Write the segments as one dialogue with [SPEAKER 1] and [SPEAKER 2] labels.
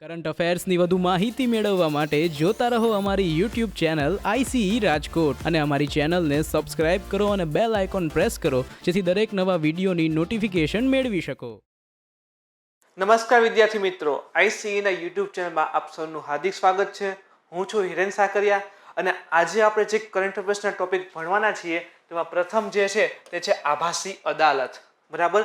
[SPEAKER 1] Current અફેર્સની વધુ માહિતી મેળવવા માટે જોતા રહો અમારી યુટ્યુબ ચેનલ આઈસીઈ રાજકોટ અને અમારી ચેનલને સબસ્ક્રાઇબ કરો અને બેલ આઇકોન પ્રેસ કરો જેથી દરેક નવા વિડીયોની નોટિફિકેશન મેળવી શકો.
[SPEAKER 2] નમસ્કાર વિદ્યાર્થી મિત્રો, આઈસીઈના યુટ્યુબ ચેનલમાં આપ સૌનું હાર્દિક સ્વાગત છે. હું છું હિરેન સાકરિયા અને આજે આપણે જે કરંટ અફેર્સના ટોપિક ભણવાના છીએ તેમાં પ્રથમ જે છે તે છે આભાસી અદાલત. બરાબર,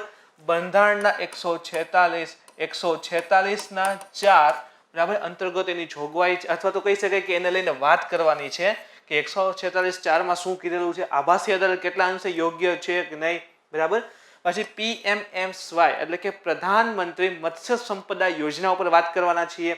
[SPEAKER 2] બંધારણના 146 ના 4 બરાબર અંતર્ગત એની જોગવાઈ અથવા તો કહી શકાય કે એને લઈને વાત કરવાની છે કે 146(4) માં શું કીધેલું છે, આભાસી અદાલત કેટલા અંશે યોગ્ય છે કે નહીં. બરાબર, પછી PMMSY એટલે કે પ્રધાનમંત્રી મત્સ્ય સંપદા યોજના ઉપર વાત કરવાના છીએ.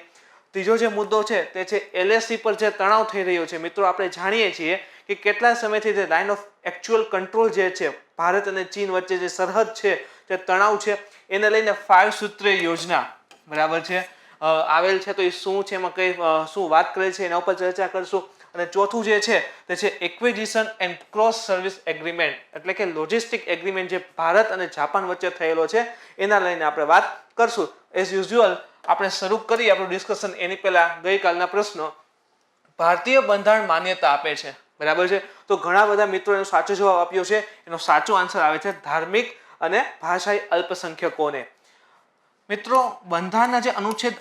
[SPEAKER 2] ત્રીજો જે મુદ્દો છે તે છે LAC પર જે તણાવ થઈ રહ્યો છે. મિત્રો, આપણે જાણીએ છીએ કે કેટલા સમયથી જે લાઇન ઓફ એક્ચ્યુઅલ કંટ્રોલ જે છે ભારત અને ચીન વચ્ચે જે સરહદ છે તે તણાવ છે એને લઈને 5 સૂત્રીય યોજના બરાબર છે આવેલ છે. તો એ શું છે, એમાં કઈ શું વાત કરે છે એના ઉપર ચર્ચા કરશું. અને ચોથું જે છે તે છે acquisition and cross service agreement એટલે કે લોજિસ્ટિક એગ્રીમેન્ટ જે ભારત અને જાપાન વચ્ચે થયેલો છે એના લઈને આપણે વાત કરશું. એઝ યુઝ્યુઅલ આપણે શરૂ કરીએ આપણું ડિસ્કશન એની પહેલા ગઈકાલના પ્રશ્નો. ભારતીય બંધારણ માન્યતા આપે છે, બરાબર છે. તો ઘણા બધા મિત્રો એનો સાચો જવાબ આપ્યો છે. એનો સાચો આન્સર આવે છે ધાર્મિક અને ભાષાઈ અલ્પસંખ્યકોને. મિત્રો, બંધારણના જે અનુચ્છેદ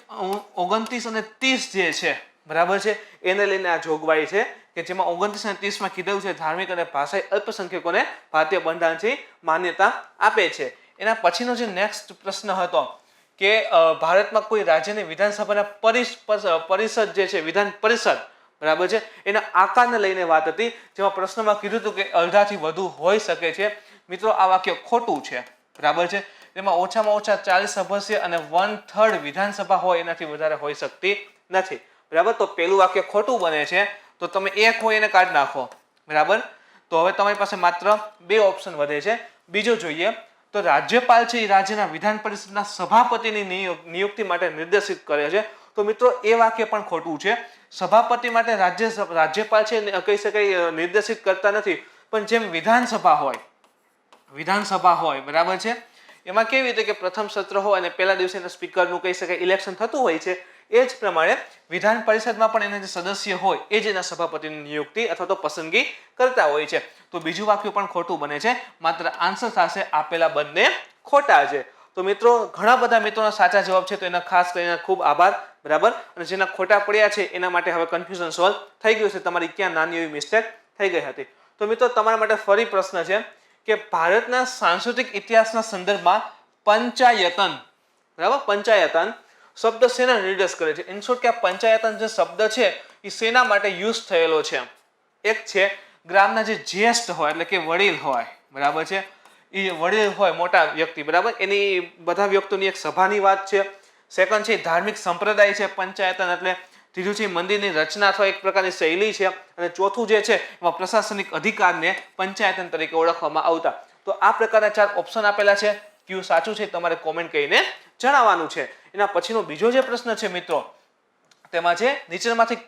[SPEAKER 2] 29 અને 30 જે છે બરાબર છે એને લઈને આ જોગવાઈ છે કે જેમાં 29 અને 30 માં કીધું છે ધાર્મિક અને ભાષાઈ અલ્પસંખ્યકોને ભારતીય બંધારણથી માન્યતા આપે છે. એના પછીનો જે નેક્સ્ટ પ્રશ્ન હતો કે ભારતમાં કોઈ રાજ્યની વિધાનસભાના પરિષદ જે છે વિધાન પરિષદ બરાબર છે એના આકારને લઈને વાત હતી, જેમાં પ્રશ્નમાં કીધું હતું કે અડધાથી વધુ હોઈ શકે છે. મિત્રો, આ વાક્ય ખોટું છે, બરાબર છે. તેમાં ઓછામાં ઓછા 40 સદસ્ય અને 1/3 વિધાનસભા હોય એનાથી વધારે હોઈ શકતી નથી. બરાબર, તો પેલું વાક્ય ખોટું બને છે તો તમે એક હોય એને કાઢી નાખો. બરાબર, તો હવે તમારી પાસે માત્ર 2 ઓપ્શન વધે છે. બીજો જોઈએ તો રાજ્યપાલ છે એ રાજ્યના વિધાન પરિષદના સભાપતિની નિયુક્તિ માટે નિર્દેશિત કરે છે. તો મિત્રો, એ વાક્ય પણ ખોટું છે. સભાપતિ માટે રાજ્યપાલ છે કહી શકાય નિર્દેશિત કરતા નથી, પણ જેમ વિધાનસભા હોય બરાબર છે એમાં કેવી રીતે કે પ્રથમ સત્ર હોય અને પહેલા દિવસે સ્પીકરનું કહી શકાય ઇલેક્શન થતું હોય છે એ જ પ્રમાણે વિધાન પરિષદમાં પણ એના જે સદસ્ય હોય એ જ એના સભાપતિની નિયુક્તિ અથવા તો પસંદગી કરતા હોય છે. તો બીજું વાક્ય પણ ખોટું બને છે. માત્ર આન્સર થશે આપેલા બંને ખોટા છે. તો મિત્રો, ઘણા બધા મિત્રોના સાચા જવાબ છે તો એના ખાસ કરીને ખૂબ આભાર. બરાબર, અને જેના ખોટા પડ્યા છે એના માટે હવે કન્ફ્યુઝન સોલ્વ થઈ ગયું છે. તમારી ક્યાં નાની એવી મિસ્ટેક થઈ ગઈ હતી. તો મિત્રો, તમારા માટે ફરી પ્રશ્ન છે કે ભારતના સાંસ્કૃતિક ઇતિહાસના સંદર્ભમાં પંચાયતન બરાબર પંચાયતન શબ્દ શેના નિર્દેશ કરે છે? ઇન શોર્ટ કે આ પંચાયતન જે શબ્દ છે એ શેના માટે યુઝ થયેલો છે? એક છે ગ્રામના જે જ્યેષ્ઠ હોય એટલે કે વડીલ હોય બરાબર છે, એ વડીલ હોય મોટા વ્યક્તિ બરાબર, એની બધા વ્યક્તિઓની એક સભાની વાત છે. સેકન્ડ છે ધાર્મિક સંપ્રદાય છે પંચાયતન એટલે. ત્રીજું છે મંદિરની રચના અથવા એક પ્રકારની શૈલી છે. અને ચોથું જે છે એમાં પ્રશાસનિક અધિકારને પંચાયતન તરીકે ઓળખવામાં આવતા. તો આ પ્રકારના 4 ઓપ્શન આપેલા છે. કયું સાચું છે તમારે કોમેન્ટ કરીને જણાવવાનું છે. એના પછીનો બીજો જે પ્રશ્ન છે મિત્રો, તેમાં છે નીચેનામાંથી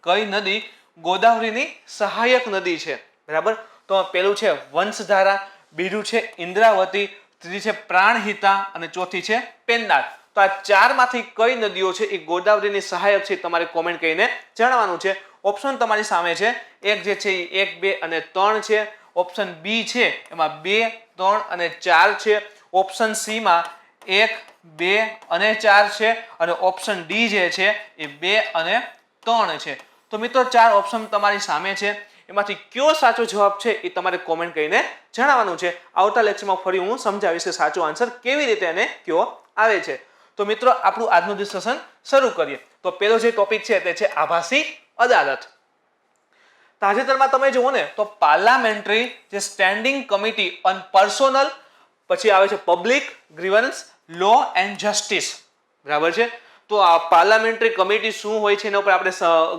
[SPEAKER 2] કઈ નદી ગોદાવરીની સહાયક નદી છે? બરાબર, તો પેલું છે વંશધારા, બીજું છે ઇન્દ્રાવતી, ત્રીજી છે પ્રાણહિતા અને ચોથી છે પેન્નાર. તો આ 4 માંથી કઈ નદીઓ છે એ ગોદાવરીની સહાયક છે તમારે કોમેન્ટ કરીને જણાવવાનું છે. ઓપ્શન તમારી સામે છે. એક જે છે એ 1, 2 અને 3 છે. ઓપ્શન બી છે એમાં 2, 3 અને 4 છે. ઓપ્શન સી માં 1, 2 અને 4 છે. અને ઓપ્શન ડી જે છે એ 2 અને 3 છે. તો મિત્રો, 4 ઓપ્શન તમારી સામે છે. એમાંથી કયો સાચો જવાબ છે એ તમારે કોમેન્ટ કરીને જણાવવાનું છે. આવતા લેક્ચરમાં ફરી હું સમજાવીશ કે સાચો આન્સર કેવી રીતે અને કયો આવે છે. તો મિત્રો, આપણું આજનું ડિસ્કશન શરૂ કરીએ. તો પહેલો જે ટોપિક છે તે છે આભાસી અદાલત. તાજેતરમાં તમે જુઓ ને તો પાર્લામેન્ટરી જે સ્ટેન્ડિંગ કમિટી ઓન પર્સોનલ, પછી આવે છે public grievance law and justice બરાબર છે. તો આ પાર્લામેન્ટરી કમિટી શું હોય છે એના ઉપર આપણે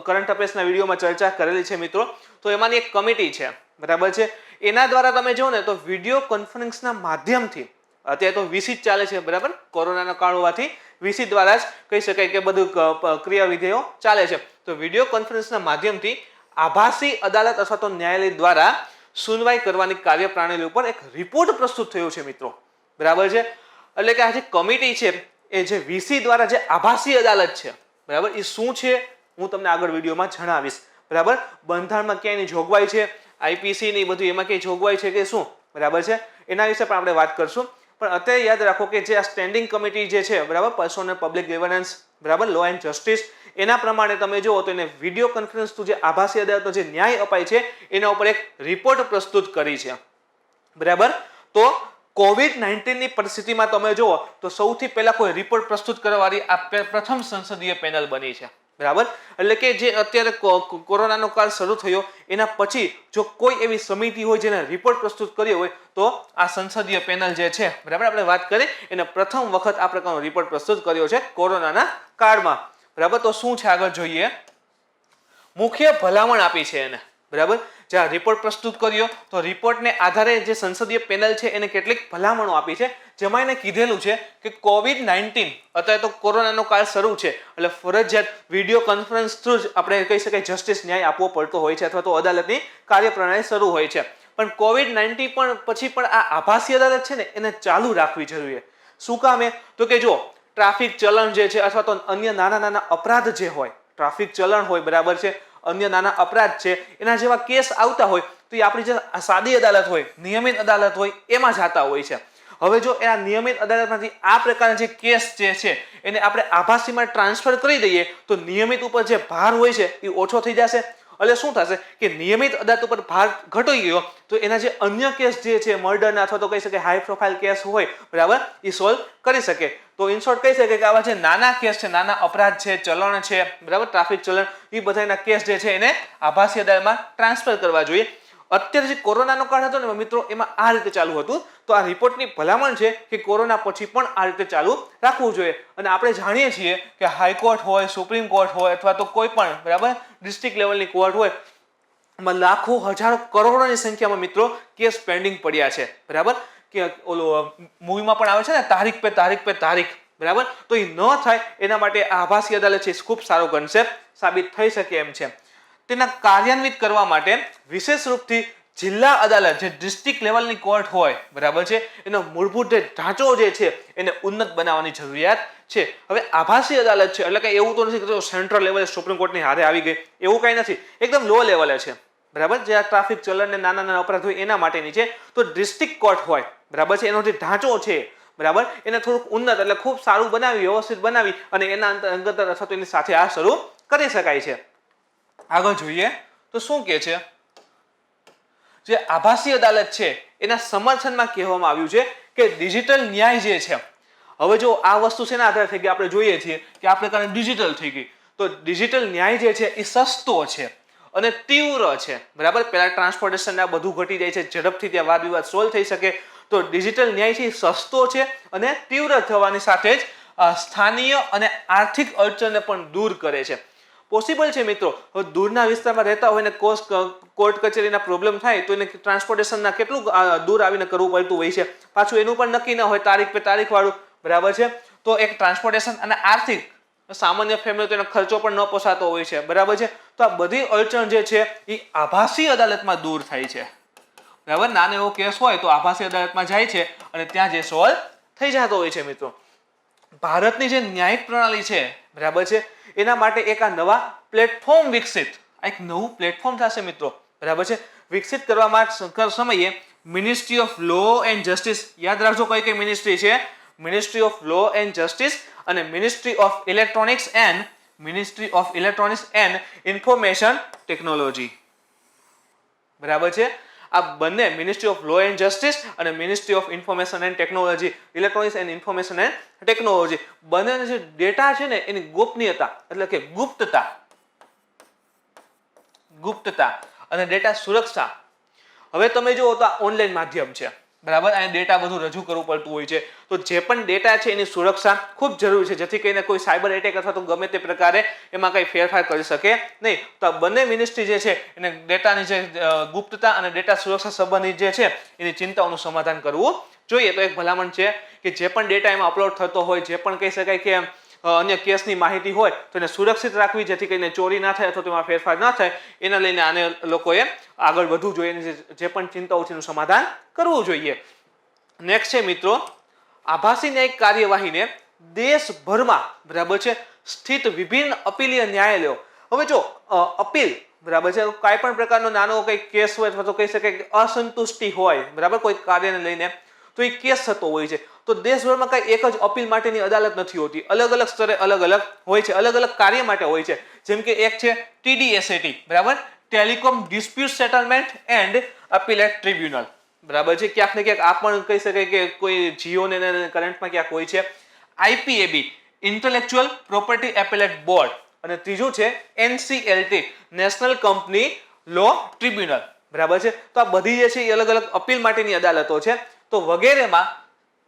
[SPEAKER 2] કરંટ અફેર્સના વિડીયોમાં ચર્ચા કરેલી છે મિત્રો. તો એમાંની એક કમિટી છે બરાબર છે. એના દ્વારા તમે જુઓ ને તો વિડીયો કોન્ફરન્સના માધ્યમથી, અત્યારે તો વીસી જ ચાલે છે બરાબર, કોરોનાનો કાળ હોવાથી વીસી દ્વારા જ કહી શકાય કે બધું ક્રિયાવિધિઓ ચાલે છે. તો વિડીયો કોન્ફરન્સના માધ્યમથી આભાસી અદાલત અથવા તો ન્યાયાલય દ્વારા સુનવાઈ કરવાની કાર્યપ્રણાલી ઉપર એક રિપોર્ટ પ્રસ્તુત થયો છે મિત્રો. બરાબર છે, એટલે કે આ જે કમિટી છે એ જે વીસી દ્વારા જે આભાસી અદાલત છે, બરાબર, એ શું છે હું તમને આગળ વિડીયોમાં જણાવીશ. બરાબર, બંધારણમાં ક્યાંયની જોગવાઈ છે, આઈપીસી ની બધું એમાં કઈ જોગવાઈ છે કે શું, બરાબર છે, એના વિશે પણ આપણે વાત કરશું. પણ અત્યારે યાદ રાખો કે જે આ સ્ટેન્ડિંગ કમિટી જે છે, બરાબર, પર્સોનલ પબ્લિક ગવર્નન્સ, બરાબર, લો એન્ડ જસ્ટિસ, એના પ્રમાણે તમે જુઓ તો એને વિડીયો કોન્ફરન્સ થ્રુ જે આભાસી અદાલતનો જે ન્યાય અપાય છે એના ઉપર એક રિપોર્ટ પ્રસ્તુત કરી છે. બરાબર, તો COVID-19 ની પરિસ્થિતિમાં તમે જુઓ તો સૌથી પહેલા કોઈ રિપોર્ટ પ્રસ્તુત કરવાવાળી આ પ્રથમ સંસદીય પેનલ બની છે. બરાબર, એટલે કે જે અત્યારે કોરોનાનો કાળ શરૂ થયો એના પછી જો કોઈ એવી સમિતિ હોય જેને રિપોર્ટ પ્રસ્તુત કર્યો હોય તો આ સંસદીય પેનલ જે છે, બરાબર, આપણે વાત કરી એને પ્રથમ વખત આ પ્રકારનો રિપોર્ટ પ્રસ્તુત કર્યો છે કોરોનાના કાળમાં. બરાબર, તો શું છે આગળ જોઈએ. મુખ્ય ભલામણ આપી છે એને, બરાબર, જે આ રિપોર્ટ પ્રસ્તુત કર્યો તો રિપોર્ટને આધારે જે સંસદીય પેનલ છે એને કેટલીક ભલામણો આપી છે, જેમાં એને કીધેલું છે કે COVID-19 અત્યારે તો કોરોનાનો કાળ શરૂ છે એટલે ફરજિયાત વિડીયો કોન્ફરન્સ થ્રુ જ આપણે કહી શકાય જસ્ટિસ ન્યાય આપવો પડતો હોય છે અથવા તો અદાલતની કાર્યપ્રણાલી શરૂ હોય છે. પણ COVID-19 પણ પછી પણ આ આભાસી અદાલત છે ને એને ચાલુ રાખવી જરૂરી છે. શું કામે? તો કે જો ટ્રાફિક ચલણ જે છે અથવા તો અન્ય નાના નાના અપરાધ જે હોય, ટ્રાફિક ચલણ હોય, બરાબર છે, અન્ય નાના અપરાધ છે, એના જેવા કેસ આવતા હોય તો એ આપણી જે સાદી અદાલત હોય, નિયમિત અદાલત હોય એમાં જતા હોય છે. હવે જો એના નિયમિત અદાલતમાંથી આ પ્રકારના જે કેસ જે છે એને આપણે આભાસીમાં ટ્રાન્સફર કરી દઈએ તો નિયમિત ઉપર જે ભાર હોય છે એ ઓછો થઈ જશે. એટલે શું થશે કે નિયમિત અદાલત ઉપર ભાર ઘટી ગયો તો એના જે અન્ય કેસ જે છે મર્ડરના અથવા તો કહી શકાય હાઈ પ્રોફાઇલ કેસ હોય, બરાબર, એ સોલ્વ કરી શકે. તો ઇન શોર્ટ કહી શકે કે આવા જે નાના કેસ છે, નાના અપરાધ છે, ચલણ છે, બરાબર, ટ્રાફિક ચલણ, એ બધાના કેસ જે છે એને આભાસી અદાલતમાં ટ્રાન્સફર કરવા જોઈએ. અત્યારે જે કોરોનાનો કાળ હતો ને મિત્રો એમાં આ રીતે ચાલુ હતું. તો આ રિપોર્ટની ભલામણ છે કે કોરોના પછી પણ આ રીતે ચાલુ રાખવું જોઈએ. અને આપણે જાણીએ છીએ કે હાઈકોર્ટ હોય, સુપ્રીમ કોર્ટ હોય અથવા તો કોઈ પણ, બરાબર, ડિસ્ટ્રિક્ટ લેવલની કોર્ટ હોય, એમાં લાખો હજારો કરોડોની સંખ્યામાં મિત્રો કેસ પેન્ડિંગ પડ્યા છે. બરાબર, કે ઓલો મૂવીમાં પણ આવે છે ને તારીખ પે તારીખ પે તારીખ, બરાબર, તો એ ન થાય એના માટે આભાસી અદાલત છે ખૂબ સારો કન્સેપ્ટ સાબિત થઈ શકે એમ છે. તેના કાર્યાન્વિત કરવા માટે વિશેષ રૂપથી જિલ્લા અદાલત જે ડિસ્ટ્રિક્ટ લેવલની કોર્ટ હોય, બરાબર છે, એનો મૂળભૂત જે ઢાંચો જે છે એને ઉન્નત બનાવવાની જરૂરિયાત છે. હવે આભાસી અદાલત છે એટલે કે એવું તો નથી કે સેન્ટ્રલ લેવલે સુપ્રીમ કોર્ટની હારે આવી ગઈ, એવું કંઈ નથી, એકદમ લો લેવલે છે. બરાબર, જે આ ટ્રાફિક ચલણ ને નાના નાના અપરાધ હોય એના માટેની છે. તો ડિસ્ટ્રિક્ટ કોર્ટ હોય, બરાબર છે, એનો જે ઢાંચો છે, બરાબર, એને થોડુંક ઉન્નત એટલે ખૂબ સારું બનાવી, વ્યવસ્થિત બનાવી અને એના અંતર્ગત અથવા તો એની સાથે આ શરૂ કરી શકાય છે. આગળ જોઈએ તો શું કે છે, જે આભાસી અદાલત છે એના સમર્થનમાં કહેવામાં આવ્યું છે કે ડિજિટલ ન્યાય જે છે, હવે જો આ વસ્તુ શેના આધારે થઈ ગઈ આપણે જોઈએ છીએ કે આ પ્રકારે ડિજિટલ થઈ ગઈ, તો ડિજિટલ ન્યાય જે છે એ સસ્તો છે અને તીવ્ર છે. બરાબર, પહેલા ટ્રાન્સપોર્ટેશન આ બધું ઘટી જાય છે, ઝડપથી ત્યાં વાદ વિવાદ સોલ્વ થઈ શકે. તો ડિજિટલ ન્યાય છે સસ્તો છે અને તીવ્ર થવાની સાથે જ સ્થાનીય અને આર્થિક અડચણને પણ દૂર કરે છે. પોસિબલ છે મિત્રો, દૂરના વિસ્તારમાં રહેતા હોય ને કોર્ટ કચેરીના પ્રોબ્લેમ થાય તો એને ટ્રાન્સપોર્ટેશનના કેટલું દૂર આવીને કરવું પડતું હોય છે, પાછું એનું પણ નક્કી ન હોય તારીખ પે તારીખ વાળું, બરાબર છે. તો એક ટ્રાન્સપોર્ટેશન અને આર્થિક સામાન્ય ફેમિલી તો એનો ખર્ચો પણ ન પોસાતો હોય છે, બરાબર છે. તો આ બધી અડચણ જે છે એ આભાસી અદાલતમાં દૂર થાય છે. બરાબર, નાનો એવો કેસ હોય તો આભાસી અદાલતમાં જાય છે અને ત્યાં જે સોલ્વ થઈ જતો હોય છે. મિત્રો, ભારતની જે ન્યાયિક પ્રણાલી છે, બરાબર છે, એના માટે એક આ નવા પ્લેટફોર્મ વિકસિત, એક નવું પ્લેટફોર્મ થશે મિત્રો, બરાબર છે, વિકસિત કરવામાં સમયે ministry of law and justice, યાદ રાખજો કઈ કઈ મિનિસ્ટ્રી છે, ministry of law and justice અને ministry of electronics and information technology, બરાબર છે. આ બંને ministry of law and justice અને ministry of information and technology, electronics and information and technology, બંનેનો જે ડેટા છે ને એની ગોપનીયતા એટલે કે ગુપ્તતા અને ડેટા સુરક્ષા. હવે તમે જુઓ તો આ ઓનલાઈન માધ્યમ છે, બરાબર, અહીં ડેટા બધું રજૂ કરવું પડતું હોય છે. તો જે પણ ડેટા છે એની સુરક્ષા ખૂબ જરૂરી છે, જેથી કરીને કોઈ સાયબર એટેક અથવા તો ગમે તે પ્રકારે એમાં કંઈ ફેરફાર કરી શકે નહીં. તો આ બંને મિનિસ્ટ્રી જે છે એને ડેટાની જે ગુપ્તતા અને ડેટા સુરક્ષા સંબંધિત જે છે એની ચિંતાઓનું સમાધાન કરવું જોઈએ. તો એક ભલામણ છે કે જે પણ ડેટા એમાં અપલોડ થતો હોય, જે પણ કહી શકાય કે અન્ય કેસની માહિતી હોય તો એને સુરક્ષિત રાખવી, જેથી કરીને ચોરી ના થાય અથવા તેમાં ફેરફાર ના થાય. એના લઈને આને લોકોએ આગળ વધવું જોઈએ, જે પણ ચિંતાઓ છે એનું સમાધાન કરવું જોઈએ. નેક્સ્ટ છે મિત્રો, આભાસી ન્યાયિક કાર્યવાહીને દેશભરમાં બરાબર છે સ્થિત વિભિન્ન અપીલીય ન્યાયાલયો. હવે જો અપીલ બરાબર છે કાંઈ પણ પ્રકારનો નાનો કંઈ કેસ હોય અથવા તો કહી શકાય કે અસંતુષ્ટિ હોય બરાબર કોઈ કાર્યને લઈને તો એ કેસ થતો હોય છે. તો દેશભરમાં કાંઈ એક જ અપીલ માટેની અદાલત નથી હોતી, અલગ અલગ સ્તરે અલગ અલગ હોય છે, અલગ અલગ કાર્ય માટે હોય છે. જેમ કે એક છે TDSAT બરાબર, telecom dispute settlement and appellate tribunal બરાબર છે. ક્યાંક ને ક્યાંક આ પણ કહી શકાય કે કોઈ જીઓ ને કરંટમાં ક્યાંક હોય છે. IPAB intellectual property appellate board અને ત્રીજું છે NCLT national company law tribunal બરાબર છે. તો આ બધી જે છે એ અલગ અલગ અપીલ માટેની અદાલતો છે. તો વગેરેમાં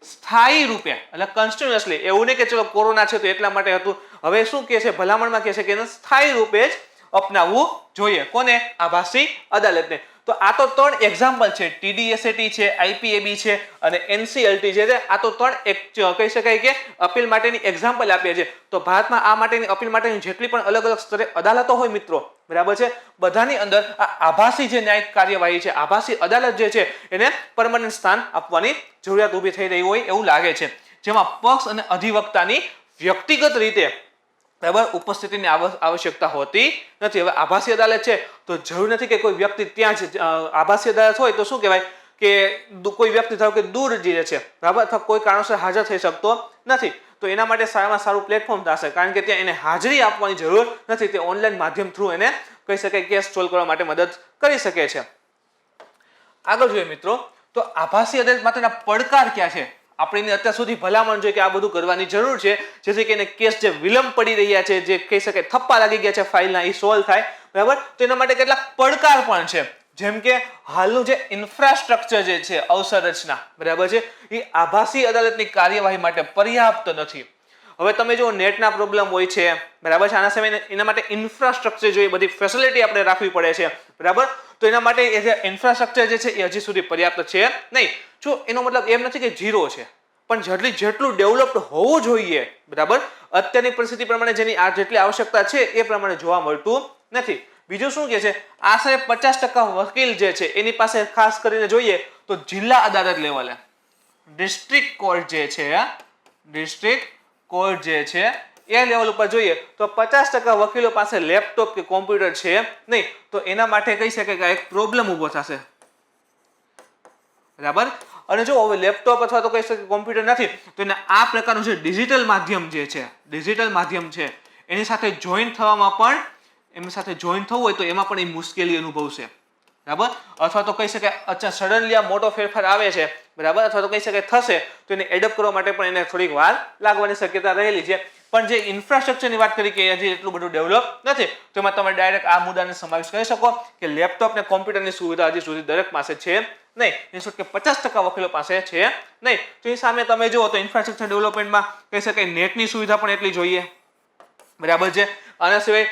[SPEAKER 2] સ્થાયી રૂપે એટલે કન્ટિન્યુઅસલી એવું નહીં કે ચલો કોરોના છે તો એટલા માટે હતું, હવે શું કહે છે ભલામણમાં કહે છે કે એને સ્થાયી રૂપે જ અપનાવવું જોઈએ. કોને? આભાસી અદાલતને. તો આ તો 3 એક્ઝામ્પલ છે, TDSAT છે, IPAB છે અને NCLT છે. આ તો 3 એક કહી શકાય કે અપીલ માટેની એક્ઝામ્પલ આપીએ છે. તો ભારતમાં આ માટેની અપીલ માટેની જેટલી પણ અલગ અલગ સ્તરે અદાલતો હોય મિત્રો બરાબર છે, બધાની અંદર આ આભાસી જે ન્યાયિક કાર્યવાહી છે, આભાસી અદાલત જે છે એને પરમનન્ટ સ્થાન આપવાની જરૂરિયાત ઊભી થઈ રહી હોય એવું લાગે છે, જેમાં પક્ષ અને અધિવક્તાની વ્યક્તિગત રીતે બરાબર ઉપસ્થિતિની આવશ્યકતા હોતી નથી. હવે આભાસી અદાલત છે તો જરૂર નથી કે કોઈ વ્યક્તિ ત્યાં જ આભાસી અદાલત હોય તો શું કહેવાય કે કોઈ વ્યક્તિ ધારો કે દૂર જે છે બરાબર અથવા કોઈ કારણોસર હાજર થઈ શકતો નથી, તો એના માટે સારામાં સારું પ્લેટફોર્મ થશે, કારણ કે ત્યાં એને હાજરી આપવાની જરૂર નથી. તે ઓનલાઈન માધ્યમ થ્રુ એને કહી શકાય કેસ સોલ્વ કરવા માટે મદદ કરી શકે છે. આગળ જોઈએ મિત્રો તો આભાસી અદાલત માટેના પડકાર ક્યાં છે. આપણે અત્યાર સુધી ભલામણ જોઈએ કે આ બધું કરવાની જરૂર છે જેથી કરીને કેસ જે વિલંબ પડી રહ્યા છે, જે કહી શકાય થપ્પા લાગી ગયા છે ફાઇલના, એ સોલ્વ થાય બરાબર. તો એના માટે કેટલાક પડકાર પણ છે, જેમ કે હાલનું જે ઇન્ફ્રાસ્ટ્રક્ચર જે છે અવસંરચના બરાબર છે એ આભાસી અદાલતની કાર્યવાહી માટે પર્યાપ્ત નથી. હવે તમે જો નેટના પ્રોબ્લેમ હોય છે બરાબર છે, આના સમયે એના માટે ઇન્ફ્રાસ્ટ્રક્ચર જોઈએ, બધી ફેસિલિટી આપણે રાખવી પડે છે બરાબર. તો એના માટે એ જે ઇન્ફ્રાસ્ટ્રક્ચર જે છે એ હજી સુધી પર્યાપ્ત છે નહીં. જો એનો મતલબ એમ નથી કે ઝીરો છે, પણ જેટલું ડેવલપ્ડ હોવું જોઈએ બરાબર અત્યારની પરિસ્થિતિ પ્રમાણે જેની આ જેટલી આવશ્યકતા છે એ પ્રમાણે જોવા મળતું નથી. બીજું શું કહે છે, આશરે 50% વકીલ જે છે એની પાસે ખાસ કરીને જોઈએ તો જિલ્લા અદાલત લેવલે ડિસ્ટ્રિક્ટ કોર્ટ જે છે, ડિસ્ટ્રિક્ટ કોર્ટ જે છે એ લેવલ ઉપર જોઈએ તો 50% વકીલો પાસે લેપટોપ કે કોમ્પ્યુટર છે નહીં. તો એના માટે કહી શકાય કે એક પ્રોબ્લેમ ઊભો થશે બરાબર. અને જો હવે લેપટોપ અથવા તો કહી શકાય કોમ્પ્યુટર નથી તો એને આ પ્રકારનું જે ડિજિટલ માધ્યમ જે છે, ડિજિટલ માધ્યમ છે એની સાથે જોઈન થવામાં પણ એમની સાથે જોઈન થવું હોય તો એમાં પણ એ મુશ્કેલી અનુભવશે બરાબર. અથવા તો કહી શકાય અચ્છા સડનલી આ મોટો ફેરફાર આવે છે બરાબર, અથવા તો કહી શકાય થશે તો એને એડપ્ટ કરવા માટે પણ એને થોડીક વાર લાગવાની શક્યતા રહેલી છે. પણ જે ઇન્ફ્રાસ્ટ્રક્ચરની વાત કરી કે હજી એટલું બધું ડેવલપ નથી તો એમાં તમે ડાયરેક્ટ આ મુદ્દાને સમાવેશ કરી શકો કે લેપટોપ ને કોમ્પ્યુટરની સુવિધા હજી સુધી દરેક પાસે છે નહીં. ઇન શોર્ટ કે 50% વકીલો પાસે છે નહીં. તો એ સામે તમે જુઓ તો ઇન્ફ્રાસ્ટ્રક્ચર ડેવલપમેન્ટમાં કહી શકાય નેટની સુવિધા પણ એટલી જોઈએ બરાબર છે. આના સિવાય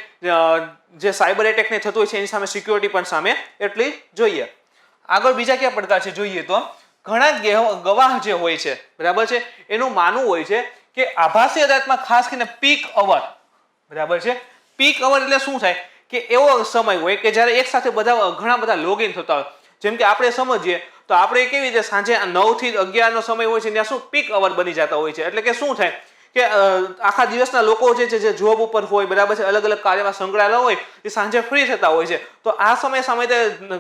[SPEAKER 2] જે સાયબર એટેકને થતું હોય છે એની સામે સિક્યોરિટી પણ સામે એટલી જોઈએ. આગળ બીજા કયા પડકાર છે જોઈએ તો ઘણા ગવાહ જે હોય છે બરાબર છે એનું માનવું હોય છે કે આભાસી અદાલતમાં ખાસ કરીને પીક અવર બરાબર છે. પીક અવર એટલે શું થાય કે એવો સમય હોય કે જ્યારે એક સાથે ઘણા બધા લોગિન થતા હોય. જેમ કે આપણે સમજીએ તો આપણે કેવી રીતે સાંજે 9 થી 11 નો સમય હોય છે ત્યાં શું પીક અવર બની જતા હોય છે. એટલે કે શું થાય કે આખા દિવસના લોકો જે છે જે જોબ ઉપર હોય બરાબર છે, અલગ અલગ કાર્યમાં સંકળાયેલા હોય એ સાંજે ફ્રી થતા હોય છે. તો આ સમય સામે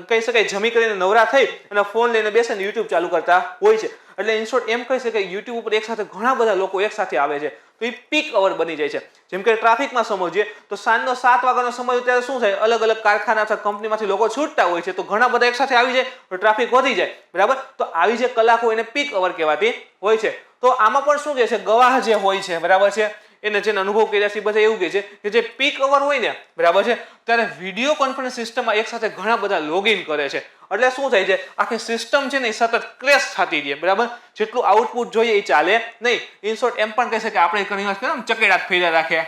[SPEAKER 2] કહી શકાય જમી કરીને નવરા થઈ અને ફોન લઈને બેસીને યુટ્યુબ ચાલુ કરતા હોય છે. એટલે ઇન શોર્ટ એમ કહી શકાય યુટ્યુબ ઉપર એક સાથે ઘણા બધા લોકો એક સાથે આવે છે તો એ પીક અવર બની જાય છે. જેમ કે ટ્રાફિકમાં સમજીએ તો સાંજનો 7 વાગ્યાનો સમય ત્યારે શું થાય, અલગ અલગ કારખાના અથવા કંપનીમાંથી લોકો છૂટતા હોય છે તો ઘણા બધા એક સાથે આવી જાય તો ટ્રાફિક વધી જાય બરાબર. તો આવી જે કલાકો એને પીક અવર કહેવાતી હોય છે. તો આમાં પણ શું કહે છે, ગવાહ જે હોય છે બરાબર છે એને જેને અનુભવ કર્યા છે બધા એવું કહે છે કે જે પીક અવર હોય ને બરાબર છે ત્યારે વિડીયો કોન્ફરન્સ સિસ્ટમમાં એક સાથે ઘણા બધા લોગિન કરે છે. એટલે શું થાય છે આખી સિસ્ટમ છે ને એ સતત ક્રેશ થતી રહે બરાબર, જેટલું આઉટપુટ જોઈએ એ ચાલે નહીં. ઇન શોર્ટ એમ પણ કહી શકે આપણે ઘણી વાર કહેવાય ચકેડાટ ફેર્યા રાખે,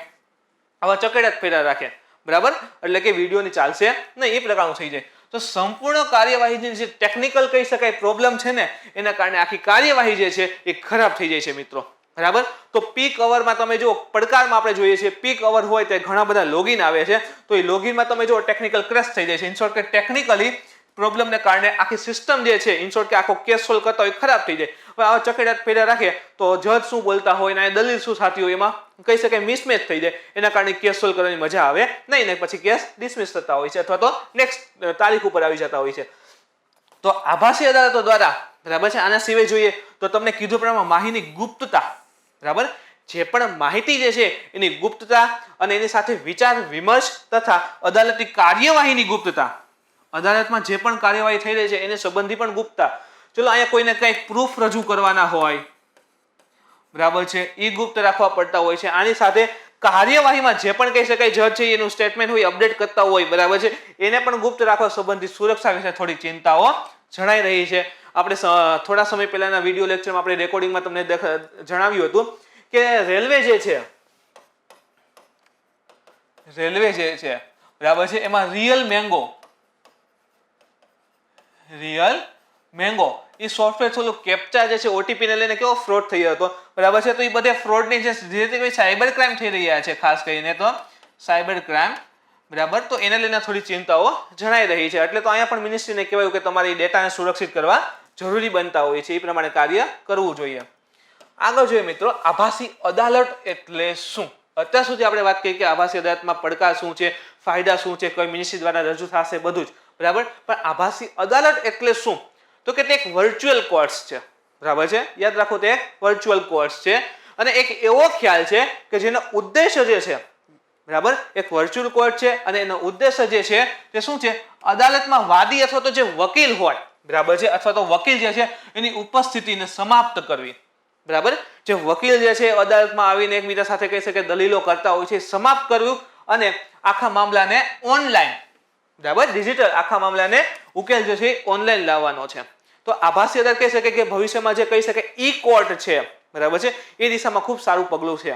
[SPEAKER 2] આવા ચકેડાટ ફેર્યા રાખે બરાબર, એટલે કે વિડીયોની ચાલશે નહીં એ પ્રકારનું થઈ જાય. તો સંપૂર્ણ કાર્યવાહીની જે ટેકનિકલ કહી શકાય પ્રોબ્લેમ છે ને એના કારણે આખી કાર્યવાહી જે છે એ ખરાબ થઈ જાય છે મિત્રો બરાબર. તો પીક અવરમાં તમે જો પડકારમાં આપણે જોઈએ છીએ પીક અવર હોય તો ઘણા બધા લોગિન આવે છે તો એ લોગિનમાં તમે જો ટેકનિકલ ક્રેશ થઈ જાય છે. ઇન શોર્ટ કે ટેકનિકલી પ્રોબ્લેમને કારણે આખી સિસ્ટમ જે છે ઇન શોર્ટ કે આખો કેસ સોલ્વ કરતા હોય ખરાબ થઈ જાય. હવે આવા ચકેડાટ પડ્યા રાખે તો જજ શું બોલતા હોય ને દલીલ શું થતી હોય એમાં કહી શકાય મિસમેચ થઈ જાય. એના કારણે કેસ સોલ્વ કરવાની મજા આવે નહીં ને પછી કેસ ડિસમિસ થતા હોય છે અથવા તો નેક્સ્ટ તારીખ ઉપર આવી જતા હોય છે. તો આભાસી અદાલતો દ્વારા બરાબર છે આના સિવાય જોઈએ તો તમને કીધું પ્રમાણે માહિતીની ગુપ્તતા બરાબર જે પણ માહિતી જે છે એની ગુપ્તતા અને એની સાથે વિચાર વિમર્શ તથા અદાલતી કાર્યવાહીની ગુપ્તતા અદાલતમાં જે પણ કાર્યવાહી થઈ રહી છે એને સંબંધી પણ ગુપ્તતા. ચલો અહીંયા કોઈને કંઈક પ્રૂફ રજૂ કરવાના હોય બરાબર છે એ ગુપ્ત રાખવા પડતા હોય છે. આની સાથે કાર્યવાહીમાં જે પણ કહી શકાય જજ છે એનું સ્ટેટમેન્ટ હોય અપડેટ કરતા હોય બરાબર છે એને પણ ગુપ્ત રાખવા સંબંધિત સુરક્ષા વિશે થોડી ચિંતાઓ જણાઈ રહી છે. આપણે થોડા સમય પહેલાના વિડીયો લેક્ચરમાં આપણે રેકોર્ડિંગમાં તમને જણાવ્યું હતું કે રેલવે જે છે બરાબર છે એમાં રિયલ મેંગો એ સોફ્ટવેર થોડું કેપ્ચા જે છે ઓટીપી ને લઈને કેવો ફ્રોડ થઈ હતો બરાબર છે. તો એ બધે ફ્રોડની જે ધીરે ધીરે સાયબર ક્રાઇમ થઈ રહ્યા છે ખાસ કરીને તો સાયબર ક્રાઇમ બરાબર તો એને લઈને થોડી ચિંતાઓ જણાઈ રહી છે. એટલે તો અહીંયા પણ મિનિસ્ટ્રીને કહેવાયું કે તમારી ડેટાને સુરક્ષિત કરવા જરૂરી બનતા હોય છે એ પ્રમાણે કાર્ય કરવું જોઈએ. આગળ જોઈએ મિત્રો આભાસી અદાલત એટલે શું. અત્યાર સુધી આપણે વાત કરી કે આભાસી અદાલતમાં પડકાર શું છે ફાયદા શું છે કઈ મિનિસ્ટ્રી દ્વારા રજૂ થશે બધું જ બરાબર. પણ આભાસી અદાલત એટલે શું તો કે તે એક વર્ચ્યુઅલ કોર્ટ્સ છે બરાબર છે. યાદ રાખો તે એક વર્ચ્યુઅલ કોર્ટ્સ છે અને એક એવો ખ્યાલ છે કે જેનો ઉદ્દેશ્ય જે છે બરાબર એક વર્ચ્યુઅલ કોર્ટ છે અને એનો ઉદ્દેશ્ય જે છે તે શું છે અદાલતમાં વાદી અથવા તો જે વકીલ હોય બરાબર છે અથવા તો વકીલ જે છે એની ઉપસ્થિતિને સમાપ્ત કરવી બરાબર. જે વકીલ જે છે અદાલતમાં આવીને એકબીજા સાથે કહી શકે દલીલો કરતા હોય છે સમાપ્ત કરવું અને આખા મામલાને ઓનલાઈન બરાબર ડિજિટલ આખા મામલાને ઉકેલ જે છે ઓનલાઈન લાવવાનો છે. તો આભાસી અદાલત કહી શકે કે ભવિષ્યમાં જે કહી શકે ઈ કોર્ટ છે બરાબર છે એ દિશામાં ખૂબ સારું પગલું છે.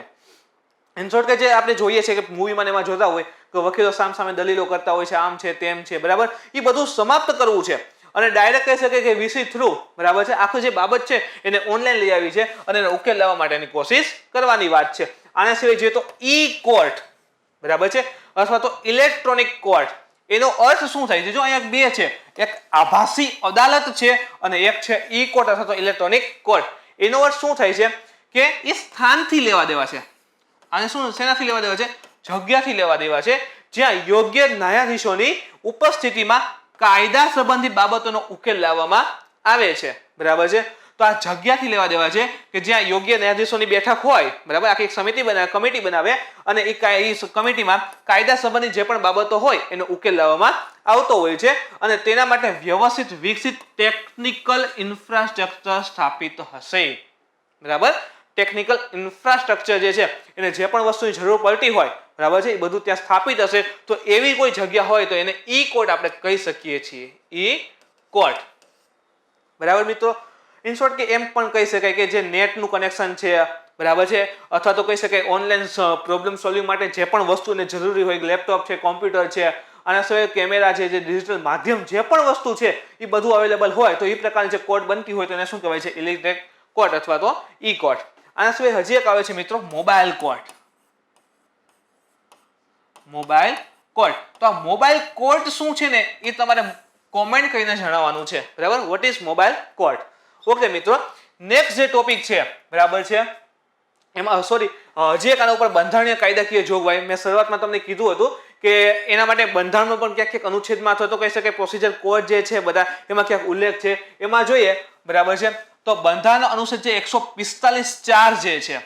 [SPEAKER 2] ઇન શોર્ટ કે જે આપણે જોઈએ છે કે મૂવીમાં એમાં જોતા હોય કે વકીલો સામે દલીલો કરતા હોય છે આમ છે તેમ છે બરાબર એ બધું સમાપ્ત કરવું છે અને ડાયરેક્ટ કહી શકે કે વીસી થ્રુ બરાબર છે આખું જે બાબત છે એને ઓનલાઈન લઈ આવી છે અને એને ઉકેલ લાવવા માટેની કોશિશ કરવાની વાત છે. આના સિવાય જોઈએ તો ઈ કોર્ટ બરાબર છે અથવા તો ઇલેક્ટ્રોનિક કોર્ટ એનો અર્થ શું થાય છે જો અહીંયા બે છે એક આભાસી અદાલત છે અને એક છે ઈ કોર્ટ અથવા તો ઇલેક્ટ્રોનિક કોર્ટ. એનો અર્થ શું થાય છે કે એ સ્થાનથી લેવા દેવા છે. આને શું શેનાથી લેવા દેવા છે જગ્યાથી લેવા દેવા છે જ્યાં યોગ્ય ન્યાયાધીશોની ઉપસ્થિતિમાં કાયદા સંબંધી બાબતોનો ઉકેલ લાવવામાં આવે છે બરાબર છે. તો આ જગ્યાથી લેવા દેવા છે કે જ્યાં યોગ્ય ન્યાયાધીશોની બેઠક હોય બરાબર આખી એક કમિટી બનાવે અને એ કમિટીમાં કાયદા સંબંધી જે પણ બાબતો હોય એનો ઉકેલ લાવવામાં આવતો હોય છે અને તેના માટે વ્યવસ્થિત વિકસિત ટેકનિકલ ઇન્ફ્રાસ્ટ્રક્ચર સ્થાપિત હશે બરાબર. ટેકનિકલ ઇન્ફ્રાસ્ટ્રક્ચર જે છે એને જે પણ વસ્તુની જરૂર પડતી હોય બરાબર છે એ બધું ત્યાં સ્થાપિત હશે. તો એવી કોઈ જગ્યા હોય તો એને ઈ કોર્ટ આપણે કહી શકીએ છીએ ઈ કોર્ટ બરાબર મિત્રો. ઇન શોર્ટ કે એમ પણ કહી શકાય કે જે નેટનું કનેક્શન છે બરાબર છે અથવા તો કહી શકાય ઓનલાઈન પ્રોબ્લેમ સોલ્વિંગ માટે જે પણ વસ્તુને જરૂરી હોય લેપટોપ છે કોમ્પ્યુટર છે આના સિવાય કેમેરા છે જે ડિજિટલ માધ્યમ જે પણ વસ્તુ છે એ બધું અવેલેબલ હોય તો એ પ્રકારની જે કોર્ટ બનતી હોય તો એને શું કહેવાય છે ઇલેક્ટ્રિક કોર્ટ અથવા તો ઈ કોર્ટ. આના સિવાય હજી એક આવે છે મિત્રો મોબાઈલ કોર્ટ. તો આ મોબાઈલ કોર્ટ શું છે ને એ તમારે કોમેન્ટ કરીને જણાવવાનું છે બરાબર. What is mobile court. Okay મિત્રો નેક્સ્ટ જે ટોપિક છે બરાબર છે એમાં હજી એક આના ઉપર બંધારણીય કાયદાકીય જોગવાઈ મેં શરૂઆતમાં તમને કીધું હતું કે એના માટે બંધારણનો પણ ક્યાંક અનુચ્છેદમાં અથવા તો કહી શકાય પ્રોસિજર કોડ જે છે બધા એમાં ક્યાંક ઉલ્લેખ છે એમાં જોઈએ બરાબર છે. તો બંધારણનો અનુચ્છેદ જે 145(4) જે છે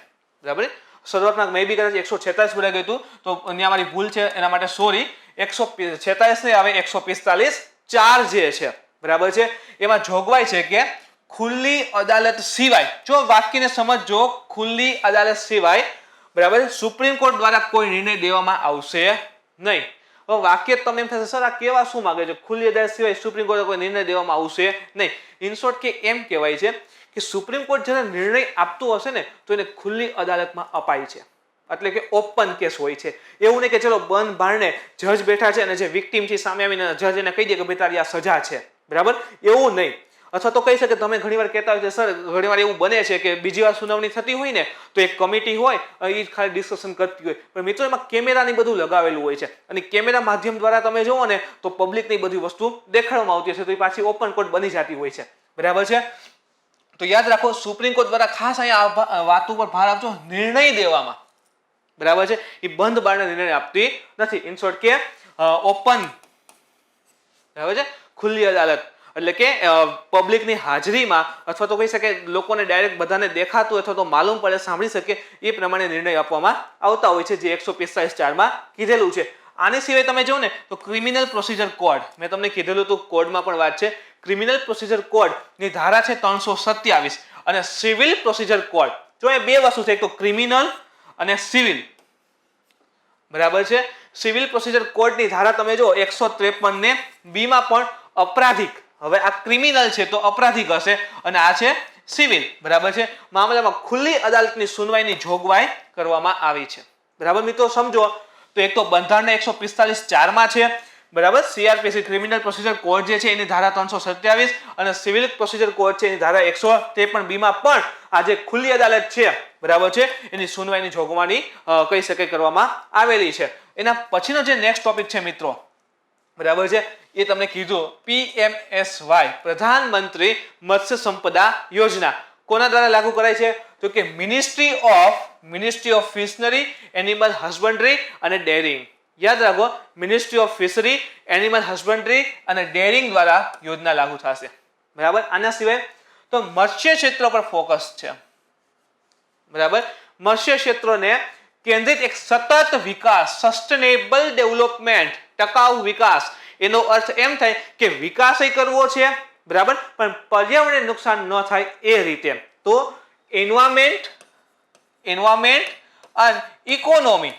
[SPEAKER 2] બરાબર શરૂઆતમાં મે બી કદાચ 146 બોલાઈ ગયું હતું તો અહીંયા મારી ભૂલ છે એના માટે સોરી 146 નહીં આવે 145(4) જે છે બરાબર છે એમાં જોગવાઈ છે કે ખુલ્લી અદાલત સિવાય જો વાક્યને સમજજો ખુલ્લી અદાલત સિવાય બરાબર સુપ્રીમ કોર્ટ દ્વારા કોઈ નિર્ણય દેવામાં આવશે નહીં. હવે વાક્ય તમને એમ થશે સર આ કેવા શું માંગે છે ખુલ્લી અદાલત સિવાય સુપ્રીમ કોર્ટ કોઈ નિર્ણય દેવામાં આવશે નહીં. ઇન શોર્ટ કે એમ કહેવાય છે કે સુપ્રીમ કોર્ટ જ્યારે નિર્ણય આપતું હશે ને તો એને ખુલ્લી અદાલતમાં અપાય છે એટલે કે ઓપન કેસ હોય છે. એવું નહીં કે ચલો બંધ બારણે જજ બેઠા છે અને જે વિક્ટીમ છે સામે આવીને જજ એને કહી દે કે ભાઈ તારી આ સજા છે બરાબર એવું નહીં. અથવા તો કહી શકે તમે ઘણીવાર કહેતા હોય છે સર ઘણીવાર એવું બને છે કે બીજી વાર સુનાવણી થતી હોય ને તો એક કમિટી હોય એ ખાલી ડિસ્કશન કરતી હોય, પણ મિત્રો એમાં કેમેરાની બધું લગાવેલું હોય છે અને કેમેરા માધ્યમ દ્વારા તમે જુઓ ને તો પબ્લિકની બધી વસ્તુ દેખાડવામાં આવતી હશે, તો એ પાછી ઓપન કોર્ટ બની જતી હોય છે, બરાબર છે. તો યાદ રાખો સુપ્રીમ કોર્ટ દ્વારા ખાસ અહીંયા વાત ઉપર ભાર આપજો, નિર્ણય દેવામાં, બરાબર છે, એ બંધ બારણે નિર્ણય આપતી નથી. ઇન શોર્ટ કે ઓપન, બરાબર છે, ખુલ્લી અદાલત, એટલે કે પબ્લિકની હાજરીમાં અથવા તો કહી શકે લોકોને ડાયરેક્ટ બધાને દેખાતું અથવા તો માલુમ પડે સાંભળી શકે એ પ્રમાણે નિર્ણય આપવામાં આવતા હોય છે, જે 145(4) માં કીધેલું છે. આની સિવાય તમે જો ને તો ક્રિમિનલ પ્રોસિજર કોડ, મેં તમને કીધેલું હતું કોડમાં પણ વાત છે, ક્રિમિનલ પ્રોસિજર કોડ ની ધારા છે 327 અને સિવિલ પ્રોસિજર કોડ. જો એ બે વસ્તુ છે, એક તો ક્રિમિનલ અને સિવિલ, બરાબર છે. સિવિલ પ્રોસિજર કોડ ની ધારા તમે જો 153 ને બી માં પણ અપરાધિક, હવે આ ક્રિમિનલ છે તો અપરાધિક હશે અને આ છે સિવિલ, બરાબર છે. મામલામાં ખુલ્લી અદાલતની સુનવાઈની જોગવાઈ કરવામાં આવી છે, બરાબર મિત્રો સમજો. તો એક તો બંધારણના 145(4) માં છે, બરાબર, સીઆરપીસી ક્રિમિનલ પ્રોસિજર કોડ જે છે એની ધારા 327 અને સિવિલ પ્રોસિજર કોડ છે એની ધારા 153(b) માં પણ આ જે ખુલ્લી અદાલત છે, બરાબર છે, એની સુનવાઈની જોગવાઈ કહી શકે કરવામાં આવેલી છે. એના પછીનો જે નેક્સ્ટ ટોપિક છે મિત્રો, બરાબર છે, એ તમને કીધું PMSY, પ્રધાનમંત્રી મત્સ્ય સંપદા યોજના. કોના દ્વારા લાગુ કરાય છે? તો કે ministry of fishery, animal husbandry અને ડેરિંગ. યાદ રાખો, ministry of fishery, animal husbandry અને ડેરિંગ દ્વારા યોજના લાગુ થશે, બરાબર. આના સિવાય તો મત્સ્ય ક્ષેત્ર પર ફોકસ છે, બરાબર. મત્સ્ય ક્ષેત્રને કેન્દ્રિત એક સતત વિકાસ, સસ્ટેનેબલ ડેવલપમેન્ટ, ટકાઉ વિકાસ. એનો અર્થ એમ થાય કે વિકાસ કરવો છે, બરાબર, પણ પર્યાવરણને નુકસાન ન થાય એ રીતે. તો એન્વાયરમેન્ટ અને ઇકોનોમી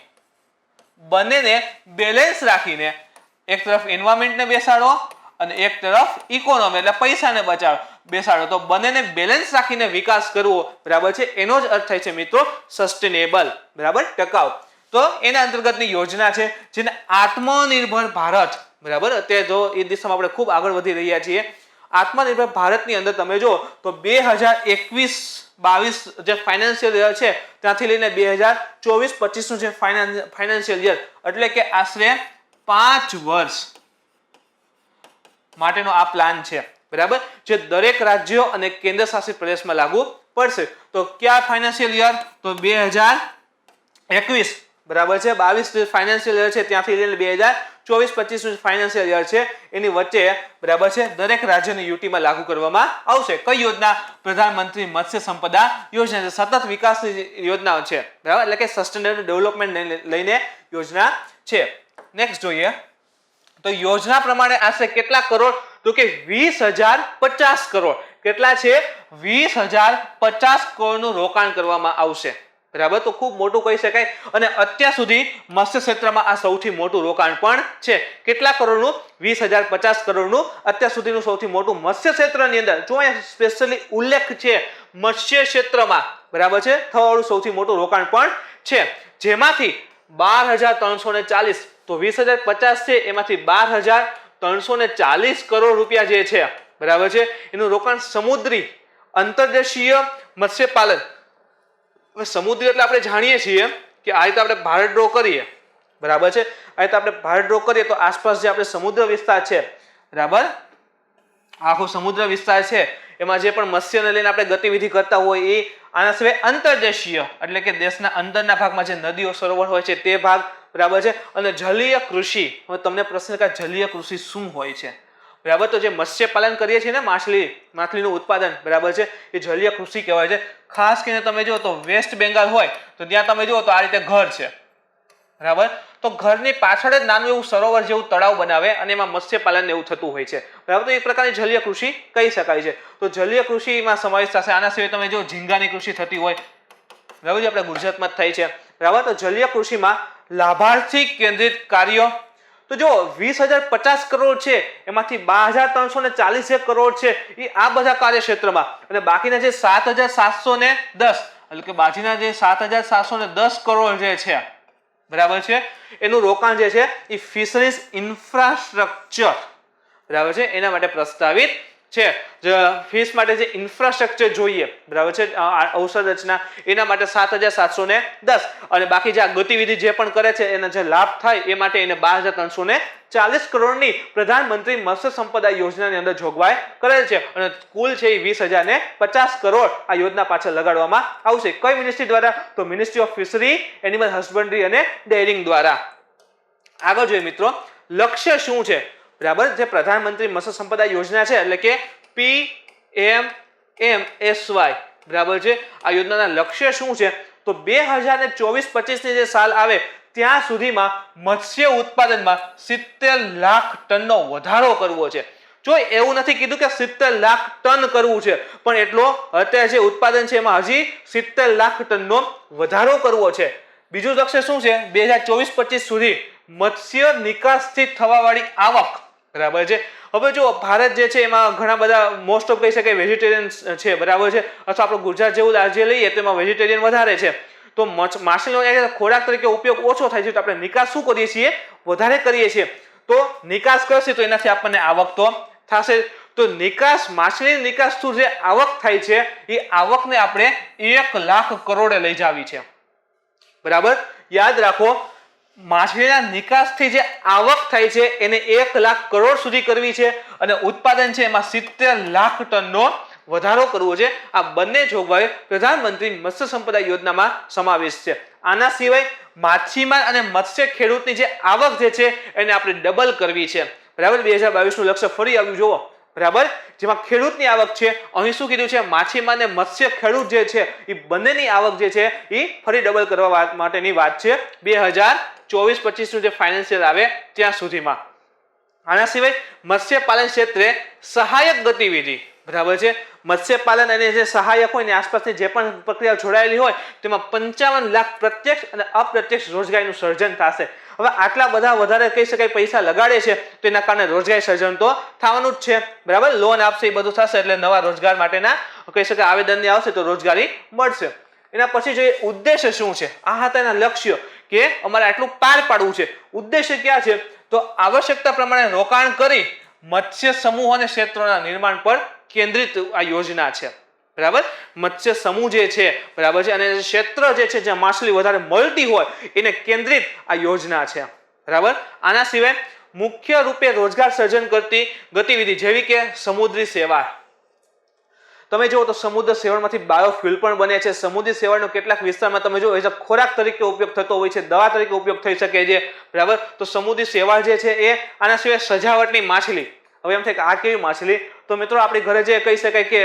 [SPEAKER 2] બંનેને બેલેન્સ રાખીને એક તરફ એન્વાયરમેન્ટને બેસાડો અને એક તરફ ઇકોનોમી એટલે પૈસાને બેસાડો, તો બંનેને બેલેન્સ રાખીને વિકાસ કરવો, બરાબર છે, એનો જ અર્થ થાય છે મિત્રો સસ્ટેનેબલ, બરાબર, ટકાઉ. તો એના અંતર્ગતની યોજના છે જેને આત્મનિર્ભર ભારત, બરાબર, અત્યારે જો એ દિશામાં આપણે ખૂબ આગળ વધી રહ્યા છીએ. આત્મનિર્ભર ભારતની અંદર તમે જો તો 2021-22 જે ફાઇનાન્શિયલ યર છે ત્યાંથી લઈને 2024-25 નું જે ફાઇનાન્શિયલ યર, એટલે કે આશરે 5 વર્ષ માટેનો આ પ્લાન છે, બરાબર, જે દરેક રાજ્યો અને કેન્દ્ર શાસિત પ્રદેશમાં લાગુ પડશે. તો કયા ફાઇનાન્શિયલ યર? તો 2021, બરાબર છે, 22 ફાઇનાન્શિયલ યર છે ત્યાંથી લઈને 2024-25 નું ફાઇનાન્શિયલ યર છે એની વચ્ચે, બરાબર છે, દરેક રાજ્યની યુટીમાં લાગુ કરવામાં આવશે. કઈ યોજના? પ્રધાનમંત્રી મત્સ્ય સંપદા યોજના, જે સતત વિકાસની યોજના છે, બરાબર, એટલે કે સસ્ટેનેબલ ડેવલપમેન્ટ લઈને યોજના છે. નેક્સ્ટ જોઈએ તો યોજના પ્રમાણે આશરે કેટલા કરોડ? તો કે 20,050 કરોડ. કેટલા છે? 20,050 કરોડનું રોકાણ કરવામાં આવશે, બરાબર. તો ખૂબ મોટું કહી શકાય અને અત્યાર સુધી મત્સ્ય ક્ષેત્રમાં આ સૌથી મોટું રોકાણ પણ છે. કેટલા કરોડનું? 20,050 કરોડનું અત્યાર સુધીનું સૌથી મોટું મત્સ્ય ક્ષેત્રની અંદર. જો અહીંયા સ્પેશિયલી ઉલ્લેખ છે મત્સ્ય ક્ષેત્રમાં, બરાબર છે, થવાવાળું સૌથી મોટું રોકાણ પણ છે, જેમાંથી 12,340, તો 20,050 છે એમાંથી 12,340 કરોડ રૂપિયા જે છે, બરાબર છે, એનું રોકાણ સમુદ્રી અંતર્દેશીય મત્સ્યપાલન. સમુદ્રી એટલે આપણે જાણીએ છીએ કે આ રીતે આપણે ભારત ડ્રો કરીએ, બરાબર છે, આ રીતે આપણે ભારત ડ્રો કરીએ તો આસપાસ જે આપણે સમુદ્ર વિસ્તાર છે, બરાબર, આખો સમુદ્ર વિસ્તાર છે એમાં જે પણ મત્સ્યને લઈને આપણે ગતિવિધિ કરતા હોય એ. આના સિવાય અંતર્દેશીય એટલે કે દેશના અંદરના ભાગમાં જે નદીઓ સરોવર હોય છે તે ભાગ, બરાબર છે, અને જલીય કૃષિ. હવે તમને પ્રશ્ન કે જલીય કૃષિ શું હોય છે, બરાબર. તો જે મત્સ્ય પાલન કરીએ છીએ ને માછલીનું ઉત્પાદન, બરાબર છે, એ જલીય કૃષિ કહેવાય છે. ખાસ કરીને તમે જો તો વેસ્ટ બેંગાલ હોય તો ત્યાં તમે જુઓ તો આ રીતે ઘર છે, બરાબર, તો ઘરની પાછળ જ નાનું એવું સરોવર જેવું તળાવ બનાવે અને એમાં મત્સ્ય પાલન એવું થતું હોય છે, બરાબર. તો એક પ્રકારની જલીય કૃષિ કહી શકાય છે. તો જલીય કૃષિમાં સમાવેશ થશે. આના સિવાય તમે જો ઝીંગાની કૃષિ થતી હોય, બરાબર, જે આપણે ગુજરાતમાં જ થાય છે, બરાબર. તો જલીય કૃષિમાં લાભાર્થી કેન્દ્રિત કાર્યો, તો જો 20,050 કરોડ છે એમાંથી 12,340 જે કરોડ છે એ આ બધા કાર્યક્ષેત્રમાં, અને બાકીના જે 7,710 એટલે કે બાકીના જે 7,710 કરોડ જે છે, બરાબર છે, એનું રોકાણ જે છે એ ફિશરીઝ ઇન્ફ્રાસ્ટ્રક્ચર, બરાબર છે, એના માટે પ્રસ્તાવિત છે ફિશ માટે જે ઇન્ફ્રાસ્ટ્રક્ચર જોઈએ બરાબર છે ઔષધ રચના એના માટે 7,710 અને બાકી જે આ ગતિવિધિ જે પણ કરે છે એના જે લાભ થાય એ માટે એને 12,340 કરોડની પ્રધાનમંત્રી મત્સ્ય સંપદા યોજનાની અંદર જોગવાઈ કરેલ છે અને કુલ છે એ 20,050 કરોડ આ યોજના પાછળ લગાડવામાં આવશે. કઈ મિનિસ્ટ્રી દ્વારા? તો ministry of fishery, animal husbandry અને ડેરિંગ દ્વારા. આગળ જોઈએ મિત્રો, લક્ષ્ય શું છે બરાબર? જે પ્રધાનમંત્રી મત્સ્ય સંપદા યોજના છે એટલે કે PMMSY બરાબર છે, આ યોજનાના લક્ષ્ય શું છે? તો 2024-25 ની જે સાલ આવે ત્યાં સુધીમાં મત્સ્ય ઉત્પાદનમાં 70 લાખ ટનનો વધારો કરવો છે. જો એવું નથી કીધું કે 70 લાખ ટન કરવું છે, પણ એટલો અત્યારે જે ઉત્પાદન છે એમાં હજી 70 લાખ ટનનો વધારો કરવો છે. બીજું લક્ષ્ય શું છે? 2024-25 સુધી મત્સ્ય નિકાસથી થવાવાળી આવક બરાબર છે. હવે જો ભારત જે છે એમાં ઘણા બધા મોસ્ટ ઓફ કહી શકાય વેજીટેરિયન છે બરાબર છે, અથવા આપણે ગુજરાત જેવું રાજ્ય લઈએ તો એમાં વેજીટેરિયન વધારે છે. તો માછલીનો ખોરાક તરીકે ઉપયોગ ઓછો થાય છે, તો આપણે નિકાસ શું કરીએ છીએ? વધારે કરીએ છીએ. તો નિકાસ કરશે તો એનાથી આપણને આવક તો થશે. તો નિકાસ, માછલીની નિકાસથી જે આવક થાય છે એ આવકને આપણે 1 લાખ કરોડે લઈ જાવી છે બરાબર. યાદ રાખો, માછલીના નિકાસથી જે આવક થાય છે એને 1 લાખ કરોડ સુધી કરવી છે અને ઉત્પાદન છે એમાં 70 લાખ ટનનો વધારો કરવો છે. આ બંને જોગવાઈ પ્રધાનમંત્રી મત્સ્ય સંપદા યોજનામાં સમાવેશ છે. આના સિવાય માછીમાર અને મત્સ્ય ખેડૂતની જે આવક જે છે એને આપણે ડબલ કરવી છે બરાબર. 2022 નું લક્ષ્ય ફરી આવ્યું જુઓ બરાબર, જેમાં ખેડૂતની આવક છે અહીં શું કીધું છે? માછીમાર અને મત્સ્ય ખેડૂત જે છે એ બંનેની આવક જે છે એ ફરી ડબલ કરવા માટેની વાત છે 2024-25 નું જે ફાઇનાન્શિયલ આવે ત્યાં સુધીમાં. આના સિવાય મત્સ્યપાલન ક્ષેત્રે સહાયક ગતિવિધિ બરાબર છે, મત્સ્યપાલન અને જે સહાયક હોય ને આસપાસની જે પણ પ્રક્રિયા જોડાયેલી હોય તેમાં 55 લાખ પ્રત્યક્ષ અને અપ્રત્યક્ષ રોજગારીનું સર્જન થશે. હવે આટલા બધા વધારે કહી શકાય પૈસા લગાડે છે તો એના કારણે રોજગારી સર્જન તો થવાનું જ છે બરાબર. લોન આપશે એ બધું થશે એટલે નવા રોજગાર માટેના કહી શકાય આવેદનની આવશે તો રોજગારી મળશે. એના પછી જોઈએ ઉદ્દેશ્ય શું છે. આ હતા એના લક્ષ્ય કે અમારે આટલું પાર પાડવું છે. ઉદ્દેશ્ય ક્યાં છે? તો આવશ્યકતા પ્રમાણે રોકાણ કરી મત્સ્ય સમૂહ અને ક્ષેત્રોના નિર્માણ પર કેન્દ્રિત આ યોજના છે બરાબર. મત્સ્ય સમૂહ જે છે બરાબર છે અને ક્ષેત્ર જે છે જ્યાં માછલી વધારે મળતી હોય એને કેન્દ્રિત આ યોજના છે બરાબર. આના સિવાય મુખ્ય રૂપે રોજગાર સર્જન કરતી ગતિવિધિ જેવી કે સમુદ્રી સેવા. તમે જુઓ તો સમુદ્ર સેવણમાંથી બાયોફ્યુલ પણ બને છે. સમુદ્રી સેવણનો કેટલાક વિસ્તારમાં તમે જુઓ એઝ ખોરાક તરીકે ઉપયોગ થતો હોય છે, દવા તરીકે ઉપયોગ થઈ શકે છે બરાબર. તો સમુદ્રી સેવા જે છે એ આના સિવાય સજાવટની માછલી. હવે એમ થાય કે આ કેવી માછલી? તો મિત્રો આપણી ઘરે જે કહી શકાય કે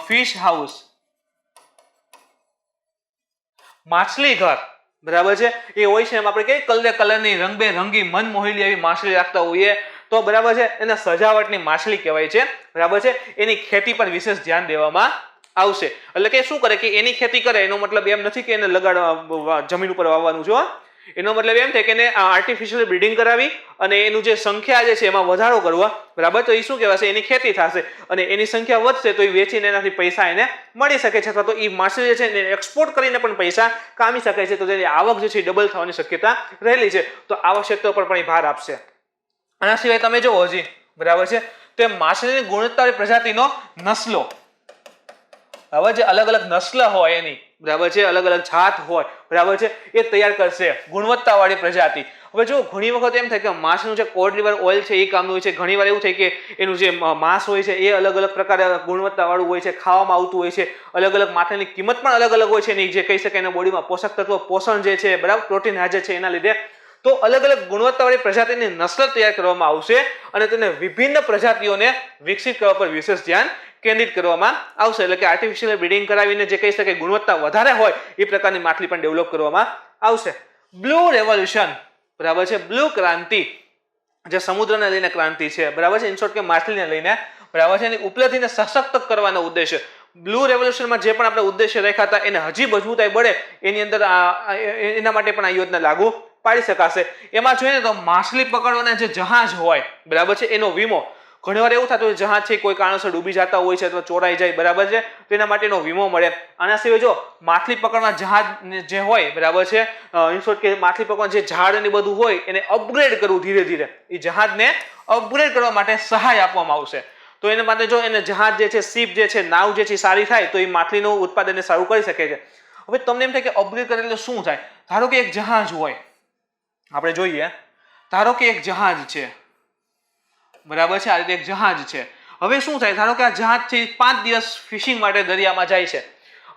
[SPEAKER 2] ફિશ હાઉસ, માછલી ઘર બરાબર છે એ હોય છે. એમ આપણે કઈ કલરની રંગબેરંગી મનમોહિલી એવી માછલી રાખતા હોઈએ તો બરાબર છે એને સજાવટની માછલી કહેવાય છે બરાબર છે. એની ખેતી પર વિશેષ ધ્યાન દેવામાં આવશે. એટલે કે શું કરે કે એની ખેતી કરે એનો મતલબ એમ નથી કે એને લગાડવા જમીન ઉપર વાવવાનું છે. એનો મતલબ એમ થાય કે એને આર્ટિફિશિયલ બ્રીડિંગ કરાવી અને એનું જે સંખ્યા જે છે એમાં વધારો કરવો બરાબર. તો એ શું કહેવાશે? એની ખેતી થશે અને એની સંખ્યા વધશે તો એ વેચીને એનાથી પૈસા એને મળી શકે છે અથવા તો એ માછલી જે છે એને એક્સપોર્ટ કરીને પણ પૈસા કામી શકે છે. તો તેની આવક જે છે એ ડબલ થવાની શક્યતા રહેલી છે. તો આવા ક્ષેત્રો પર પણ એ ભાર આપશે. આના સિવાય તમે જુઓ હજી બરાબર છે તે માછલીની ગુણવત્તાવાળી પ્રજાતિનો નસ્લો હવે જે અલગ અલગ નસ્લ હોય એની બરાબર છે, અલગ અલગ જાત હોય બરાબર છે એ તૈયાર કરશે ગુણવત્તાવાળી પ્રજાતિ. હવે જો ઘણી વખત એમ થાય કે માછલીનું જે કોડ લીવર ઓઇલ છે એ કામનું હોય છે. ઘણીવાર એવું થાય કે એનું જે માંસ હોય છે એ અલગ અલગ પ્રકારે ગુણવત્તાવાળું હોય છે, ખાવામાં આવતું હોય છે. અલગ અલગ માછલીની કિંમત પણ અલગ અલગ હોય છે એની જે કહી શકાય એના બોડીમાં પોષક તત્વો પોષણ જે છે બરાબર પ્રોટીન હાજર છે એના લીધે. તો અલગ અલગ ગુણવત્તાવાળી પ્રજાતિની નસ્લ તૈયાર કરવામાં આવશે અને તેને વિભિન્ન પ્રજાતિઓને વિકસિત કરવા પર વિશેષ ધ્યાન કેન્દ્રિત કરવામાં આવશે. એટલે કે આર્ટિફિશિયલ બ્રીડિંગ કરાવીને જે કહી શકાય ગુણવત્તા વધારે હોય એ પ્રકારની માછલી પણ ડેવલપ કરવામાં આવશે. બ્લુ રેવોલ્યુશન બરાબર છે, બ્લુ ક્રાંતિ જે સમુદ્રને લઈને ક્રાંતિ છે બરાબર છે, ઇન શોર્ટ કે માછલીને લઈને બરાબર છે. એની ઉપલબ્ધિને સશક્ત કરવાનો ઉદ્દેશ્ય બ્લુ રેવોલ્યુશનમાં જે પણ આપણે ઉદ્દેશ્ય રાખ્યા હતા એને હજી મજબૂતાઈ મળે એની અંદર એના માટે પણ આ યોજના લાગુ પાડી શકાશે. એમાં જોઈએ ને તો માછલી પકડવાના જે જહાજ હોય બરાબર છે એનો વીમો ઘણીવાર એવું થતું હોય જહાજ છે કોઈ કારણસર ડૂબી જતા હોય છે અથવા ચોરાઈ જાય, બરાબર છે, તો એના માટેનો વીમો મળે. આના સિવાય જો માછલી પકડવા જહાજ જે હોય, બરાબર છે, ઇન શોર્ટ કે માછલી પકડવા જે ઝાડ ને બધું હોય એને અપગ્રેડ કરવું ધીરે ધીરે, એ જહાજને અપગ્રેડ કરવા માટે સહાય આપવામાં આવશે. તો એના માટે જો એને જહાજ જે છે, શિપ જે છે, નાવ જે છે સારી થાય તો એ માછલીનું ઉત્પાદનને સારું કરી શકે છે. હવે તમને એમ થાય કે અપગ્રેડ કરે એટલે શું થાય? ધારો કે એક જહાજ હોય, આપણે જોઈએ, ધારો કે એક જહાજ છે, બરાબર છે, આ રીતે એક જહાજ છે. હવે શું થાય? ધારો કે આ જહાજ છે 5 દિવસ ફિશિંગ માટે દરિયામાં જાય છે.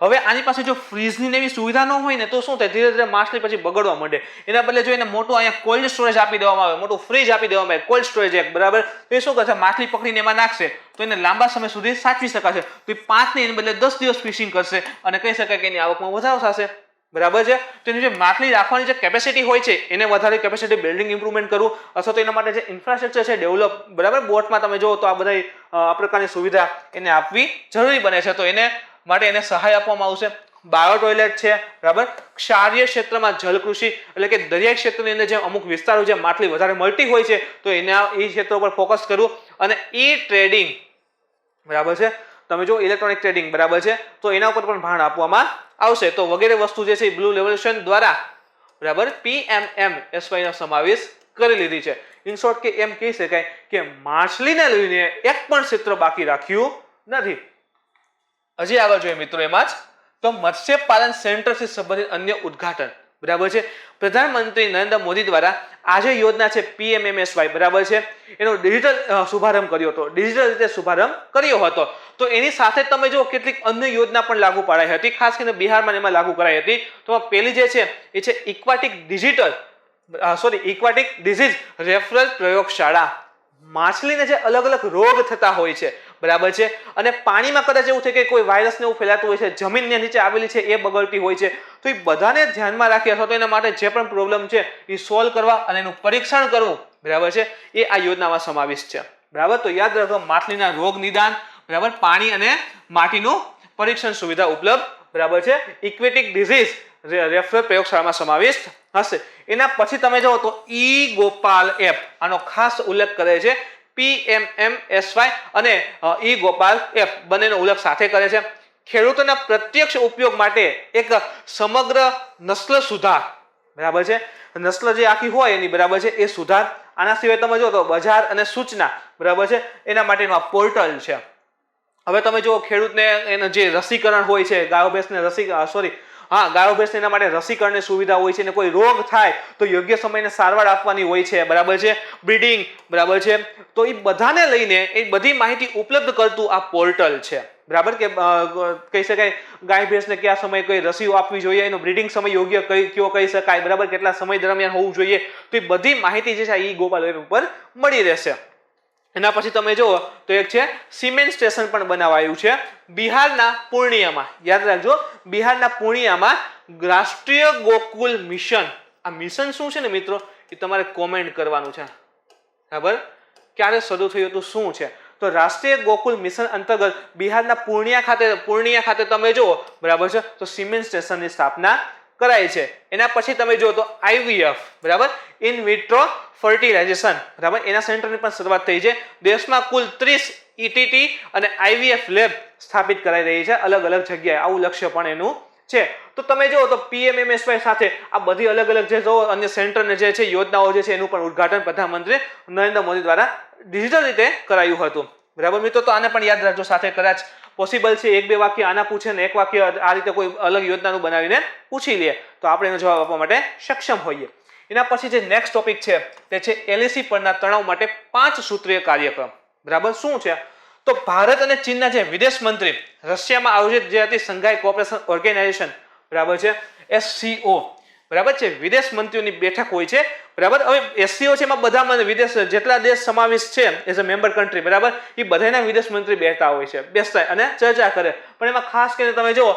[SPEAKER 2] હવે આની પાસે જો ફ્રીજની એવી સુવિધા ન હોય ને તો શું થાય? ધીરે ધીરે માછલી પછી બગડવા માંડે. એના બદલે જો એને મોટું અહીંયા કોલ્ડ સ્ટોરેજ આપી દેવામાં આવે, મોટું ફ્રીજ આપી દેવામાં આવે, કોલ્ડ સ્ટોરેજ એક, બરાબર, તો એ શું કરશે? માછલી પકડીને એમાં નાખશે તો એને લાંબા સમય સુધી સાચવી શકાશે. તો એ 5 ને બદલે 10 દિવસ ફિશિંગ કરશે અને કહી શકાય કે એની આવકમાં વધારો થશે, બરાબર છે. તો એની જે માછલી રાખવાની જે કેપેસિટી હોય છે એને વધારે કેપેસિટી બિલ્ડિંગ ઇમ્પ્રુવમેન્ટ કરવું અથવા તો એના માટે જે ઇન્ફ્રાસ્ટ્રક્ચર છે ડેવલપ, બરાબર, બોટમાં તમે જુઓ તો આ બધા આ પ્રકારની સુવિધા એને આપવી જરૂરી બને છે. તો એને માટે એને સહાય આપવામાં આવશે. બાયો ટોયલેટ છે, બરાબર, ક્ષારીય ક્ષેત્રમાં જલકૃષિ એટલે કે દરિયાઈ ક્ષેત્રની અંદર જે અમુક વિસ્તારો જે માછલી વધારે મળતી હોય છે તો એના એ ક્ષેત્રો પર ફોકસ કરવું. અને ઈ ટ્રેડિંગ, બરાબર છે, તમે જો ઇલેક્ટ્રોનિક ટ્રેડિંગ, બરાબર છે, તો એના ઉપર પણ ભાર આપવામાં આવશે. તો વગેરે વસ્તુ જે છે બ્લુ રેવોલ્યુશન દ્વારા, બરાબર, PMMSY નો સમાવેશ કરી લીધી છે. ઇન શોર્ટ કે એમ કહી શકાય કે માછલીને લઈને એક પણ ક્ષેત્ર બાકી રાખ્યું નથી. હજી આગળ જોઈએ મિત્રો એમાં જ તો મત્સ્યપાલન સેન્ટરથી સંબંધિત અન્ય ઉદ્ઘાટન, બરાબર છે. પ્રધાનમંત્રી નરેન્દ્ર મોદી દ્વારા આ જે યોજના છે PMMSY, બરાબર છે, એનો ડિજિટલ શુભારંભ કર્યો હતો, ડિજિટલ રીતે શુભારંભ કર્યો હતો. તો એની સાથે તમે જો કેટલીક અન્ય યોજના પણ લાગુ પડાઈ હતી, ખાસ કરીને બિહારમાં એમાં લાગુ કરાઈ હતી. તો પહેલી જે છે એ છે ઇક્વાટિક ડિઝીઝ રેફરલ પ્રયોગશાળા. માછલીને જે અલગ અલગ રોગ થતા હોય છે, બરાબર છે, અને પાણીમાં કદાચ એવું છે કે કોઈ વાયરસ ને એવું ફેલાતું હોય છે, જમીનની નીચે આવેલી છે એ બગડતી હોય છે, તો એ બધાને ધ્યાનમાં રાખી અથવા તો એના માટે જે પણ પ્રોબ્લેમ છે એ સોલ્વ કરવા અને એનું પરીક્ષણ કરવું, બરાબર છે, એ આ યોજનામાં સમાવેશ છે, બરાબર. તો યાદ રાખો માછલીના રોગ નિદાન, બરાબર, પાણી અને માટીનું પરીક્ષણ સુવિધા ઉપલબ્ધ, બરાબર છે, ઇક્વેટિક ડિઝીઝ રેફરલ પ્રયોગશાળામાં સમાવેશ હશે. એના પછી તમે જાઓ તો ઈ ગોપાલ એપ આનો ખાસ ઉલ્લેખ કરે છે. PMMSY અને ઈ ગોપાલ એપ બંનેનો ઉલ્લેખ સાથે કરે છે. ખેડૂતોના પ્રત્યક્ષ ઉપયોગ માટે એક સમગ્ર નસ્લ સુધાર, બરાબર છે, નસ્લ જે આખી હોય એની, બરાબર છે, એ સુધાર. આના સિવાય તમે જો તો બજાર અને સૂચના, બરાબર છે, એના માટેનું આ પોર્ટલ છે. હવે તમે જો ખેડૂતને એનું જે રસીકરણ હોય છે, ગાયો ભેંસને ગાયો ભેંસને એના માટે રસીકરણની સુવિધા હોય છે અને કોઈ રોગ થાય તો યોગ્ય સમયને સારવાર આપવાની હોય છે, બરાબર છે, બ્રીડિંગ, બરાબર છે, તો એ બધાને લઈને એ બધી માહિતી ઉપલબ્ધ કરતું આ પોર્ટલ છે, બરાબર, કે કહી શકાય ગાય ભેંસને કયા સમયે કઈ રસીઓ આપવી જોઈએ, એનો બ્રીડિંગ સમય યોગ્ય કયો કહી શકાય, બરાબર, કેટલા સમય દરમિયાન હોવું જોઈએ, તો એ બધી માહિતી જે છે એ ગોપાલ એપ ઉપર મળી રહેશે. એના પછી તમે જુઓ તો એક છે સિમેન્ટ સ્ટેશન પણ બનાવાયું છે બિહારના પૂર્ણિયામાં. યાદ રાખજો, બિહારના પૂર્ણિયામાં રાષ્ટ્રીય ગોકુલ મિશન. આ મિશન શું છે ને મિત્રો એ તમારે કોમેન્ટ કરવાનું છે, બરાબર, ક્યારે શરૂ થયું હતું, શું છે. તો રાષ્ટ્રીય ગોકુલ મિશન અંતર્ગત બિહારના પૂર્ણિયા ખાતે તમે જુઓ, બરાબર છે, તો સિમેન્ટ સ્ટેશનની સ્થાપના કરાય છે. એના પછી તમે જુઓ તો IVF, બરાબર, ઇન વિટ્રો ફર્ટિલાઇઝેશન, બરાબર, એના સેન્ટરની પણ શરૂઆત થઈ છે. દેશમાં કુલ 30 ETT અને IVF લેબ સ્થાપિત કરાઈ રહી છે અલગ અલગ જગ્યાએ. આવું લક્ષ્ય પણ એનું છે. તો તમે જુઓ તો PMMSY સાથે આ બધી અલગ અલગ જે અન્ય સેન્ટરને જે છે યોજનાઓ જે છે એનું પણ ઉદ્ઘાટન પ્રધાનમંત્રી નરેન્દ્ર મોદી દ્વારા ડિજિટલ રીતે કરાયું હતું, બરાબર મિત્રો. તો આને પણ યાદ રાખજો, સાથે કદાચ પોસિબલ છે 1-2 વાક્ય આના પૂછે ને 1 વાક્ય આ રીતે કોઈ અલગ યોજનાનું બનાવીને પૂછી લે તો આપણે એનો જવાબ આપવા માટે સક્ષમ હોઈએ. એના પછી જે નેક્સ્ટ ટોપિક છે તે છે LAC પરના તણાવ માટે 5 સૂત્રીય કાર્યક્રમ, બરાબર. શું છે તો ભારત અને ચીનના જે વિદેશ મંત્રી રશિયામાં આયોજિત જે હતી સંઘાઈ કોઓપરેશન ઓર્ગેનાઇઝેશન, બરાબર છે, SCO, બરાબર છે, વિદેશ મંત્રીઓની બેઠક હોય છે, બરાબર. હવે SCO છે એમાં બધા વિદેશ જેટલા દેશ સમાવેશ છે એઝ અ મેમ્બર કન્ટ્રી, બરાબર, એ બધાના વિદેશ મંત્રી બેસતા અને ચર્ચા કરે. પણ એમાં ખાસ કરીને તમે જુઓ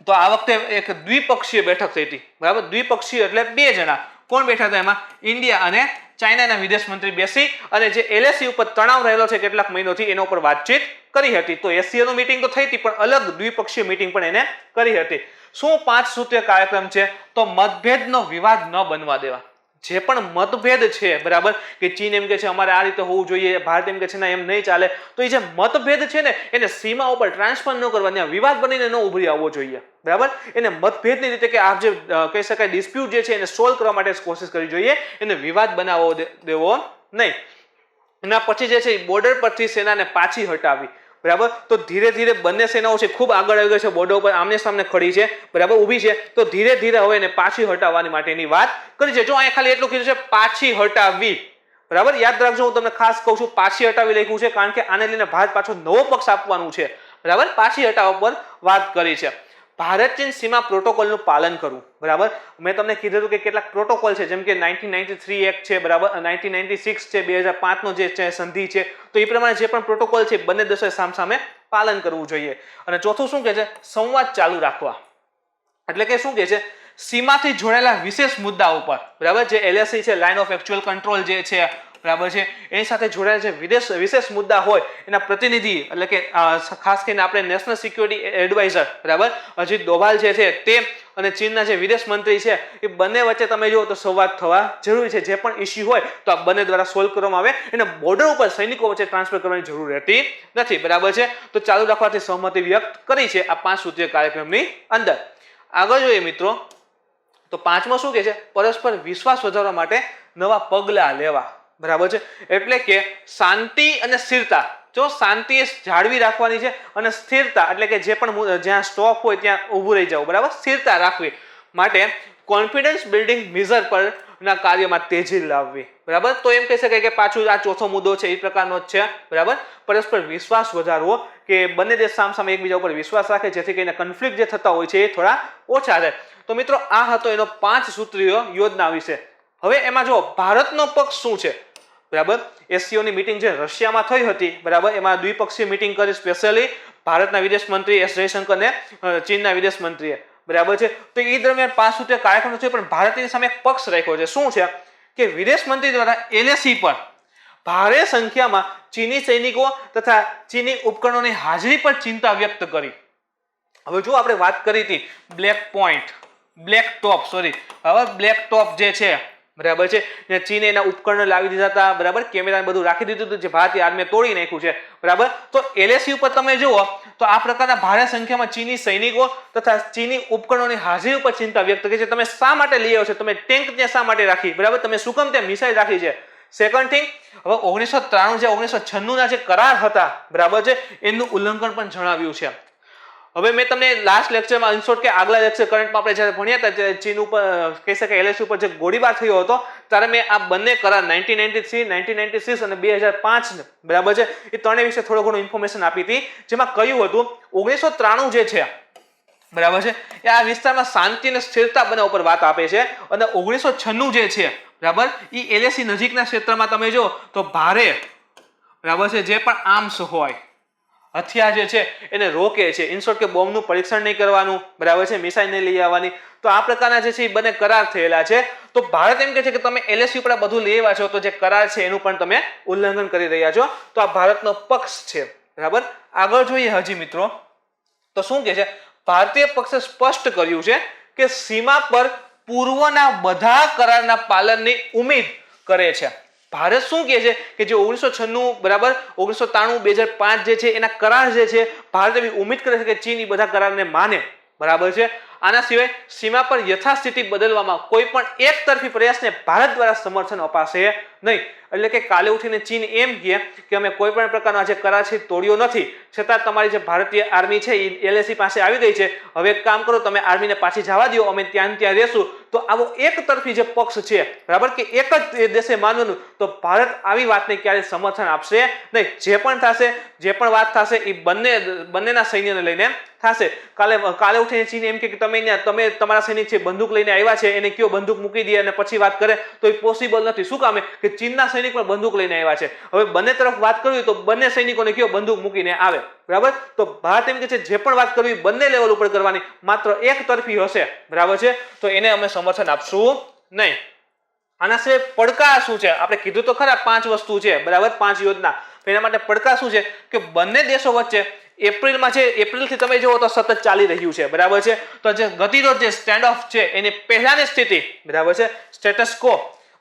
[SPEAKER 2] તો આ વખતે એક દ્વિપક્ષીય બેઠક થઈ હતી, બરાબર. દ્વિપક્ષીય એટલે 2 જણા કોણ બેઠા હતા એમાં? ઇન્ડિયા અને ચાઇનાના વિદેશ મંત્રી બેસી અને જે LAC ઉપર તણાવ રહેલો છે કેટલાક મહિનોથી એના ઉપર વાતચીત કરી હતી. તો SCO મીટિંગ તો થઈ હતી પણ અલગ દ્વિપક્ષીય મીટિંગ પણ એને કરી હતી. શું 5 સૂત્રીય કાર્યક્રમ છે? તો મતભેદનો વિવાદ ન બનવા દેવા, જે પણ મતભેદ છે, બરાબર, કે ચીન એમ કે છે અમારે આ રીતે હોવું જોઈએ, ભારત એમ કે છે ના એમ નહીં ચાલે, તો એ જે મતભેદ છે ને એને સીમા ઉપર ટ્રાન્સફર ન કરવા, ત્યાં વિવાદ બનીને ન ઉભરી આવવો જોઈએ, બરાબર. એને મતભેદની રીતે કે આ જે કહી શકાય ડિસ્પ્યુટ જે છે એને સોલ્વ કરવા માટે કોશિશ કરવી જોઈએ, એને વિવાદ બનાવવો દેવો નહીં. એના પછી જે છે બોર્ડર પરથી સેનાને પાછી હટાવી, બરાબર. તો ધીરે ધીરે બંને સેનાઓ છે ખૂબ આગળ આવી ગઈ છે, બોર્ડર ઉપર આમને સામને ખડી છે, બરાબર, ઊભી છે. તો ધીરે ધીરે હવે એને પાછી હટાવવાની માટેની વાત કરી છે. જો અહીંયા ખાલી એટલું કીધું છે પાછી હટાવી, બરાબર. યાદ રાખજો, હું તમને ખાસ કહું છું પાછી હટાવી લખ્યું છે કારણ કે આને લઈને ભારત પાછો નવો પક્ષ આપવાનું છે, બરાબર. પાછી હટાવવા પર વાત કરી છે. ભારત ચીન સીમા પ્રોટોકોલનું પાલન કરવું, બરાબર. મેં તમને કીધું હતું કે કેટલાક પ્રોટોકોલ છે, જેમ કે 1993 એક્ટ છે, બરાબર, 1996 છે, 2005 નો જે છે સંધિ છે, તો એ પ્રમાણે જે પણ પ્રોટોકોલ છે બંને દેશોએ સામસામે પાલન કરવું જોઈએ. અને ચોથું શું કહે છે, સંવાદ ચાલુ રાખવા, એટલે કે શું કહે છે, સીમાથી જોડાયેલા વિશેષ મુદ્દા ઉપર, બરાબર, જે LAC છે, લાઇન ઓફ એકચ્યુઅલ કંટ્રોલ જે છે, બરાબર છે, એની સાથે જોડાયેલા જે વિશેષ મુદ્દા હોય એના પ્રતિનિધિ, એટલે કે ખાસ કરીને આપણે નેશનલ સિક્યોરિટી એડવાઇઝર, બરાબર, અજીત ડોભાલ જે છે તે અને ચીનના જે વિદેશ મંત્રી છે એ બંને વચ્ચે તમે જુઓ તો સંવાદ થવા જરૂરી છે. જે પણ ઇસ્યુ હોય તો આ બંને દ્વારા સોલ્વ કરવામાં આવે, એને બોર્ડર ઉપર સૈનિકો વચ્ચે ટ્રાન્સફર કરવાની જરૂર રહેતી નથી, બરાબર છે. તો ચાલુ રાખવાથી સહમતિ વ્યક્ત કરી છે આ 5 સૂત્રીય કાર્યક્રમની અંદર. આગળ જોઈએ મિત્રો, તો 5મો શું કહે છે, પરસ્પર વિશ્વાસ વધારવા માટે નવા પગલાં લેવા, બરાબર છે. એટલે કે શાંતિ અને સ્થિરતા, જો શાંતિ જાળવી રાખવાની છે અને સ્થિરતા એટલે કે જે પણ જ્યાં સ્ટોપ હોય ત્યાં ઊભું રહી જવું, બરાબર, સ્થિરતા રાખવી માટે કોન્ફિડન્સ બિલ્ડિંગ મેજર પરના કાર્યમાં તેજી લાવવી, બરાબર. તો એમ કહી શકાય કે પાછું આ ચોથો મુદ્દો છે એ પ્રકારનો જ છે, બરાબર. પરસ્પર વિશ્વાસ વધારવો, કે બંને દેશ સામસામે એકબીજા ઉપર વિશ્વાસ રાખે જેથી કરીને કોન્ફ્લિક્ટ જે થતા હોય છે એ થોડા ઓછા થાય. તો મિત્રો આ હતો એનો 5 સૂત્રીય યોજના વિશે. હવે એમાં જો ભારતનો પક્ષ શું છે, બરાબર. SCOની મીટિંગ જે રશિયામાં થઈ હતી, બરાબર, એમાં દ્વિપક્ષીય મીટિંગ કરી સ્પેશિયલી ભારતના વિદેશ મંત્રી એસ જયશંકર ને ચીનના વિદેશ મંત્રીએ, બરાબર છે. તો એ દરમિયાન 5 સૂત્રીય કાર્યક્રમ છે, પણ ભારતની સામે એક પક્ષ રાખ્યો છે. શું છે કે વિદેશ મંત્રી દ્વારા LAC પર ભારે સંખ્યામાં ચીની સૈનિકો તથા ચીની ઉપકરણોની હાજરી પર ચિંતા વ્યક્ત કરી. હવે જો આપણે વાત કરી હતી બ્લેક ટોપ જે છે, બરાબર છે, ચીને એના ઉપકરણો લાવી દીધા હતા, બરાબર, કેમેરા બધું રાખી દીધું હતું જે ભારતીય આર્મીએ તોડી નાખ્યું છે, બરાબર. તો LAC ઉપર તમે જુઓ તો આ પ્રકારના ભારે સંખ્યામાં ચીની સૈનિકો તથા ચીની ઉપકરણોની હાજરી ઉપર ચિંતા વ્યક્ત કરી છે. તમે શા માટે લઈ આવ્યો છો, તમે ટેન્ક ત્યાં શા માટે રાખી, બરાબર, તમે શું કામ ત્યાં મિસાઇલ રાખી છે. સેકન્ડ થિંગ, હવે 1993 જે 1996 ના જે કરાર હતા, બરાબર છે, એનું ઉલ્લંઘન પણ જણાવ્યું છે. હવે મેં તમને લાસ્ટ લેક્ચરમાં ઇનશોર્ટ કે આગલા લેક્ચર કરંટમાં આપણે જ્યારે ભણ્યા હતા ત્યારે ચીન ઉપર કહી શકાય LAC ઉપર જે ગોળીબાર થયો હતો ત્યારે મેં આ બંને કરાર 1993, 1996 અને 2005, બરાબર છે, એ ત્રણેય વિશે થોડો ઘણો ઇન્ફોર્મેશન આપી હતી. જેમાં કહ્યું હતું 1993 જે છે, બરાબર છે, એ આ વિસ્તારમાં શાંતિ અને સ્થિરતા બનાવવા ઉપર વાત આપે છે. અને 1996 જે છે, બરાબર, એ LAC નજીકના ક્ષેત્રમાં તમે જો તો ભારે, બરાબર છે, જે પણ આર્મ્સ હોય, હથિયાર જે છે એને રોકે છે. ઇનશોર્ટ કે બોમ્બનું પરીક્ષણ નહીં કરવાનું, બરાબર છે, મિસાઇલ નહીં લઈ આવવાની. તો આ પ્રકારના જે છે એ બંને કરાર થયેલા છે. તો ભારત એમ કહે છે કે તમે LAC ઉપર બધું લઈ આવ્યા છો તો જે કરાર છે એનું પણ તમે ઉલ્લંઘન કરી રહ્યા છો. તો આ ભારતનો પક્ષ છે, બરાબર. આગળ જોઈએ હજી મિત્રો, તો શું કહે છે, ભારતીય પક્ષે સ્પષ્ટ કર્યું છે કે સીમા પર પૂર્વના બધા કરારના પાલનની ઉમ્મીદ કરે છે. ભારત શું કહે છે કે જે 1996, બરાબર, 1993, 2005 જે છે એના કરાર જે છે ભારત એવી ઉમ્મીદ કરે છે કે ચીન એ બધા કરારને માને, બરાબર છે. આના સિવાય સીમા પર યથાસ્થિતિ બદલવામાં કોઈ પણ એક તરફી પ્રયાસને ભારત દ્વારા સમર્થન અપાશે નહીં. એટલે કે કાલે ઉઠીને ચીન એમ કહે કે અમે કોઈ પણ પ્રકારનો જે કરાર છે તોડ્યો નથી, છતાં તમારી જે ભારતીય આર્મી છે એ LAC પાસે આવી ગઈ છે, હવે એક કામ કરો, તમે આર્મીને પાછી જવા દો, અમે ત્યાં રહેશું. તો આવો એક તરફી જે પક્ષ છે, બરાબર, કે એક જ દેશે માનવાનું, તો ભારત આવી વાતને ક્યારેય સમર્થન આપશે નહીં. જે પણ થશે, જે પણ વાત થશે એ બંનેના સૈન્યને લઈને થશે. કાલે ઉઠીને ચીન એમ કે તમે તમારા સૈનિક છે બંદૂક લઈને આવ્યા છે, એને કયો બંદૂક મૂકી દે અને પછી વાત કરે, તો એ પોસિબલ નથી. શું કામે કે ચીનના સૈનિક પણ બંદૂક લઈને આવ્યા છે. હવે બંને તરફ વાત કરવી તો બંને સૈનિકોને કયો બંદૂક મૂકીને આવે, બરાબર. તો ભારત એમ કે છે જે પણ વાત કરવી બંને લેવલ ઉપર કરવાની, માત્ર એક તરફી હશે, બરાબર છે, તો એને અમે સમર્થન આપશું નહીં. આના સિવાય પડકાર શું છે, આપણે કીધું તો ખરા 5 વસ્તુ છે, બરાબર, 5 યોજના. એના માટે પડકાર શું છે કે બંને દેશો વચ્ચે એપ્રિલમાં છે, એપ્રિલથી તમે જુઓ તો સતત ચાલી રહ્યું છે, બરાબર છે. તો જે ગતિરોધ જે સ્ટેન્ડ ઓફ છે એની પહેલાની સ્થિતિ, બરાબર છે, સ્ટેટસ કો,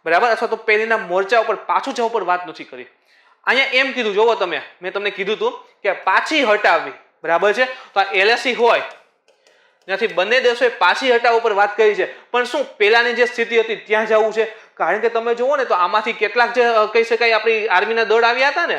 [SPEAKER 2] બરાબર, અથવા તો પેલીના મોરચા ઉપર પાછું જવા ઉપર વાત નથી કરી. અહીંયા એમ કીધું, જોવો તમે, મેં તમને કીધું હતું કે પાછી હટાવવી, બરાબર છે. તો આ LAC હોય ત્યાંથી બંને દેશોએ પાછી હટાવ ઉપર વાત કરી છે, પણ શું પેલાની જે સ્થિતિ હતી ત્યાં જવું છે? કારણ કે તમે જુઓ ને તો આમાંથી કેટલાક જે કહી શકાય આપણી આર્મીના દળ આવ્યા હતા ને,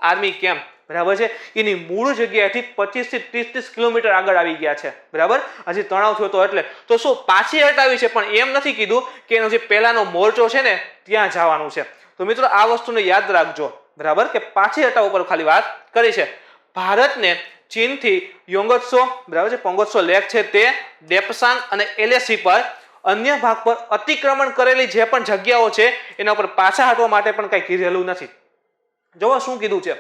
[SPEAKER 2] આર્મી કેમ્પ, બરાબર છે, એની મૂળ જગ્યાએથી 25 થી 30 કિલોમીટર આગળ આવી ગયા છે, બરાબર, હજી તણાવ થયો હતો એટલે. તો શું પાછી હટાવી છે, પણ એમ નથી કીધું કે એનો જે પહેલાનો મોરચો છે ને ત્યાં જવાનું છે. તો મિત્રો આ વસ્તુને યાદ રાખજો, બરાબર, કે પાછી હટાવ ઉપર ખાલી વાત કરી છે. ભારતને ચીનથી યોંગત્સો, બરાબર છે, પોંગોત્સો લેક છે તે, ડેપસાંગ અને LAC પર અન્ય ભાગ પર અતિક્રમણ કરેલી જે પણ જગ્યાઓ છે એના ઉપર પાછા હટવા માટે પણ કંઈ કીધેલું નથી. જોવો શું કીધું છે.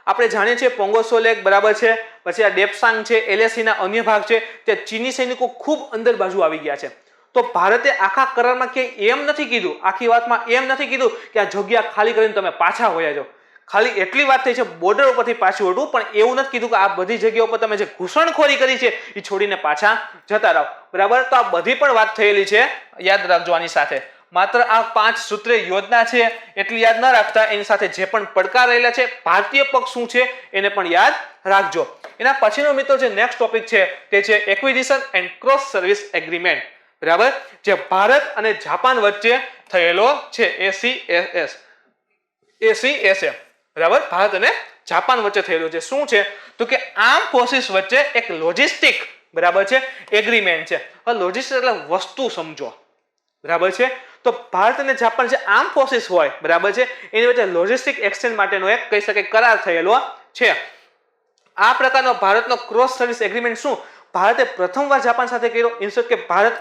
[SPEAKER 2] આપણે જાણીએ છીએ પોંગોત્સો લેક, બરાબર છે, પછી આ ડેપસાંગ છે, LAC ના અન્ય ભાગ છે, તે ચીની સૈનિકો ખૂબ અંદર બાજુ આવી ગયા છે. તો ભારતે આખા કરારમાં ક્યાંય એમ નથી કીધું, આખી વાતમાં એમ નથી કીધું કે આ જગ્યા ખાલી કરીને તમે પાછા વયા જાઓ. ખાલી એટલી વાત થઈ છે બોર્ડર ઉપરથી પાછું હટવું, પણ એવું નથી કીધું કે આ બધી જગ્યાઓ પર તમે જે ઘૂસણખોરી કરી છે એ છોડીને પાછા જતા રહો, બરાબર. તો આ બધી પણ વાત થયેલી છે, યાદ રાખજો. આની સાથે માત્ર આ 5 સૂત્રીય યોજના છે એટલી યાદ ન રાખતા, એની સાથે જે પણ પડકાર રહેલા છે, ભારતીય પક્ષ શું છે એને પણ યાદ રાખજો. એના પછીનો મિત્રો જે નેક્સ્ટ ટોપિક છે તે છે acquisition and cross service agreement, બરાબર, જે ભારત અને જાપાન વચ્ચે થયેલો છે, ACSA, બરાબર, ભારત અને જાપાન વચ્ચે થયેલો છે. શું છે તો કે આર્મ ફોર્સિસ વચ્ચે એક લોજિસ્ટિક, બરાબર છે, એગ્રીમેન્ટ છે. હવે લોજિસ્ટિક એટલે વસ્તુ સમજો, બરાબર છે. તો ભારત અને જાપાન જે આર્મ ફોર્સિસ હોય, બરાબર છે, એની વચ્ચે લોજિસ્ટિક એક્સચેન્જ માટેનો એક કહી શકાય કરાર થયેલો છે. આ પ્રકારનો ભારતનો ક્રોસ સર્વિસ એગ્રીમેન્ટ શું ભારતે પ્રથમવાર જાપાન સાથે કર્યો, ઇન્સ્ટેડ કે ભારત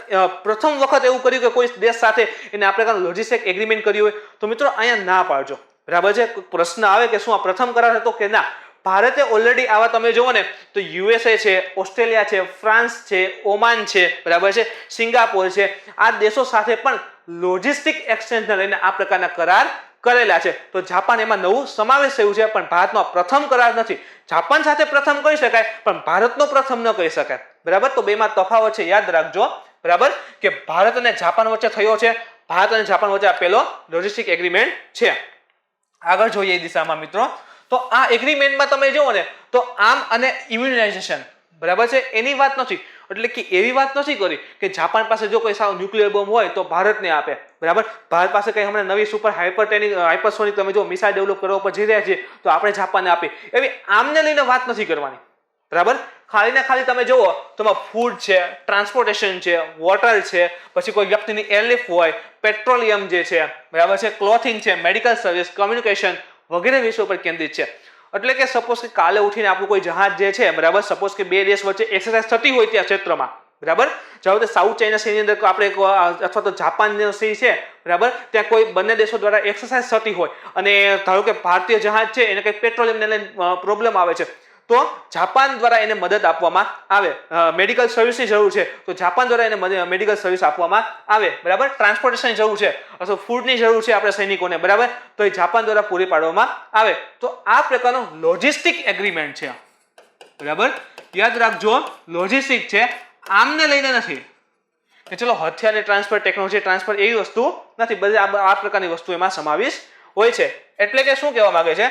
[SPEAKER 2] પ્રથમ વખત એવું કર્યું કે કોઈ દેશ સાથે એને આ પ્રકારનો લોજિસ્ટિક એગ્રીમેન્ટ કર્યું હોય? તો મિત્રો અહીંયા ના પાડજો, બરાબર છે. પ્રશ્ન આવે કે શું આ પ્રથમ કરાર હતો કે ના, ભારતે ઓલરેડી આવા તમે જુઓ ને તો USA છે, ઓસ્ટ્રેલિયા છે, ફ્રાન્સ છે, ઓમાન છે, બરાબર છે, સિંગાપોર છે, આ દેશો સાથે પણ લોજિસ્ટિક એક્સચેન્જને લઈને આ પ્રકારના કરાર કરેલા છે. તો જાપાન એમાં નવું સમાવેશ થયું છે, પણ ભારતનો પ્રથમ કરાર નથી. જાપાન સાથે પ્રથમ કહી શકાય, પણ ભારતનો પ્રથમ ન કહી શકાય, બરાબર. તો બેમાં તફાવત છે, યાદ રાખજો, બરાબર, કે ભારત અને જાપાન વચ્ચે થયો છે, ભારત અને જાપાન વચ્ચે આપેલો લોજિસ્ટિક એગ્રીમેન્ટ છે. આગળ જોઈએ એ દિશામાં મિત્રો, તો આ એગ્રીમેન્ટમાં તમે જુઓ ને તો આમ અને ઇમ્યુનાઇઝેશન, બરાબર છે, એની વાત નથી. એટલે કે એવી વાત નથી કરી કે જાપાન પાસે જો કોઈ સાવ ન્યુક્લિયર બોમ્બ હોય તો ભારતને આપે, બરાબર. ભારત પાસે કઈ હમણાં નવી સુપર હાઇપરસોનિક તમે જો મિસાઇલ ડેવલપ કરવા પર જઈ રહ્યા છે તો આપણે જાપાનને આપી, એવી આમને લઈને વાત નથી કરવાની, બરાબર. ખાલી ને ખાલી તમે જુઓ તો ફૂડ છે, ટ્રાન્સપોર્ટેશન છે, વોટર છે, પછી કોઈ વ્યક્તિની એરલિફ્ટ હોય, પેટ્રોલિયમ જે છે, બરાબર છે, ક્લોથિંગ છે, મેડિકલ સર્વિસ, કમ્યુનિકેશન વગેરે વિષયો પર કેન્દ્રિત છે. એટલે કે સપોઝ કે કાલે ઉઠીને આપણું કોઈ જહાજ જે છે, બરાબર, સપોઝ કે બે દેશ વચ્ચે એક્સરસાઇઝ થતી હોય ત્યાં ક્ષેત્રમાં, બરાબર, જાઓ તો સાઉથ ચાઇના સીની અંદર આપણે અથવા તો જાપાનનો સી છે, બરાબર, ત્યાં કોઈ બંને દેશો દ્વારા એક્સરસાઇઝ થતી હોય અને ધારો કે ભારતીય જહાજ છે એને કંઈક પેટ્રોલિયમને લઈને પ્રોબ્લેમ આવે છે, તો જાપાન દ્વારા એને મદદ આપવામાં આવે. મેડિકલ સર્વિસની જરૂર છે તો જાપાન દ્વારા એને મેડિકલ સર્વિસ આપવામાં આવે, બરાબર. ટ્રાન્સપોર્ટેશનની જરૂર છે અથવા ફૂડની જરૂર છે આપણે સૈનિકોને, બરાબર, તો એ જાપાન દ્વારા પૂરી પાડવામાં આવે. તો આ પ્રકારનો લોજિસ્ટિક એગ્રીમેન્ટ છે, બરાબર. યાદ રાખજો, લોજિસ્ટિક છે, આમને લઈને નથી કે ચલો હથિયારની ટ્રાન્સફર, ટેકનોલોજી ટ્રાન્સફર એવી વસ્તુ નથી, બધી આ પ્રકારની વસ્તુ એમાં સમાવેશ હોય છે. એટલે કે શું કહેવા માંગે છે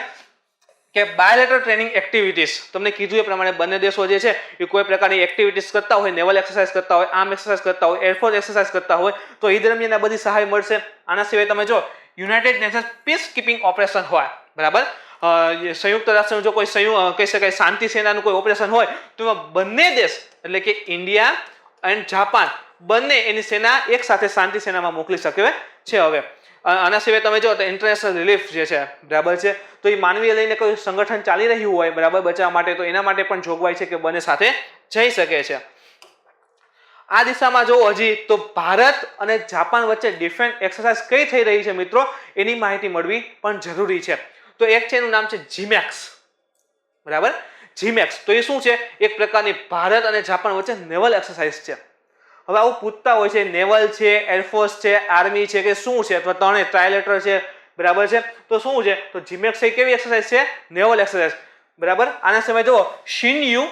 [SPEAKER 2] કે બાયોલેટરલ ટ્રેનિંગ એક્ટિવિટીઝ, તમને કીધું એ પ્રમાણે બંને દેશો જે છે એ કોઈ પ્રકારની એક્ટિવિટીઝ કરતા હોય, નેવલ એક્સરસાઇઝ કરતા હોય, આર્મ એક્સરસાઇઝ કરતા હોય, એરફોર્સ એક્સરસાઇઝ કરતા હોય, તો એ દરમિયાન આ બધી સહાય મળશે. આના સિવાય તમે જો United Nations peace keeping operation હોય, બરાબર, સંયુક્ત રાષ્ટ્રનું જો કોઈ કહી શકાય શાંતિ સેનાનું કોઈ ઓપરેશન હોય તો એમાં બંને દેશ એટલે કે ઇન્ડિયા એન્ડ જાપાન બંને એની સેના એક સાથે શાંતિ સેનામાં મોકલી શકે છે. હવે આના સિવાય તમે જો તો ઇન્ટરનેશનલ રિલીફ જે છે, બરાબર છે, તો એ માનવીય લઈને કોઈ સંગઠન ચાલી રહ્યું હોય, બરાબર, બચાવવા માટે, તો એના માટે પણ જોગવાઈ છે કે બંને સાથે જઈ શકે છે. આ દિશામાં જો હજી તો ભારત અને જાપાન વચ્ચે ડિફેન્સ એક્સરસાઇઝ કઈ થઈ રહી છે મિત્રો, એની માહિતી મળવી પણ જરૂરી છે. તો એક છે એનું નામ છે જીમેક્સ, બરાબર, જીમેક્સ. તો એ શું છે? એક પ્રકારની ભારત અને જાપાન વચ્ચે નેવલ એક્સરસાઇઝ છે. હવે આવું પૂછતા હોય છે નેવલ છે, એરફોર્સ છે, આર્મી છે કે શું છે, અથવા ત્રણે ટ્રાયલેટર છે, બરાબર છે, તો શું છે? તો જીમેક્સ એ કેવી એક્સરસાઇઝ છે? નેવલ એક્સરસાઇઝ, બરાબર. આના સમય જુઓ શિન્યુ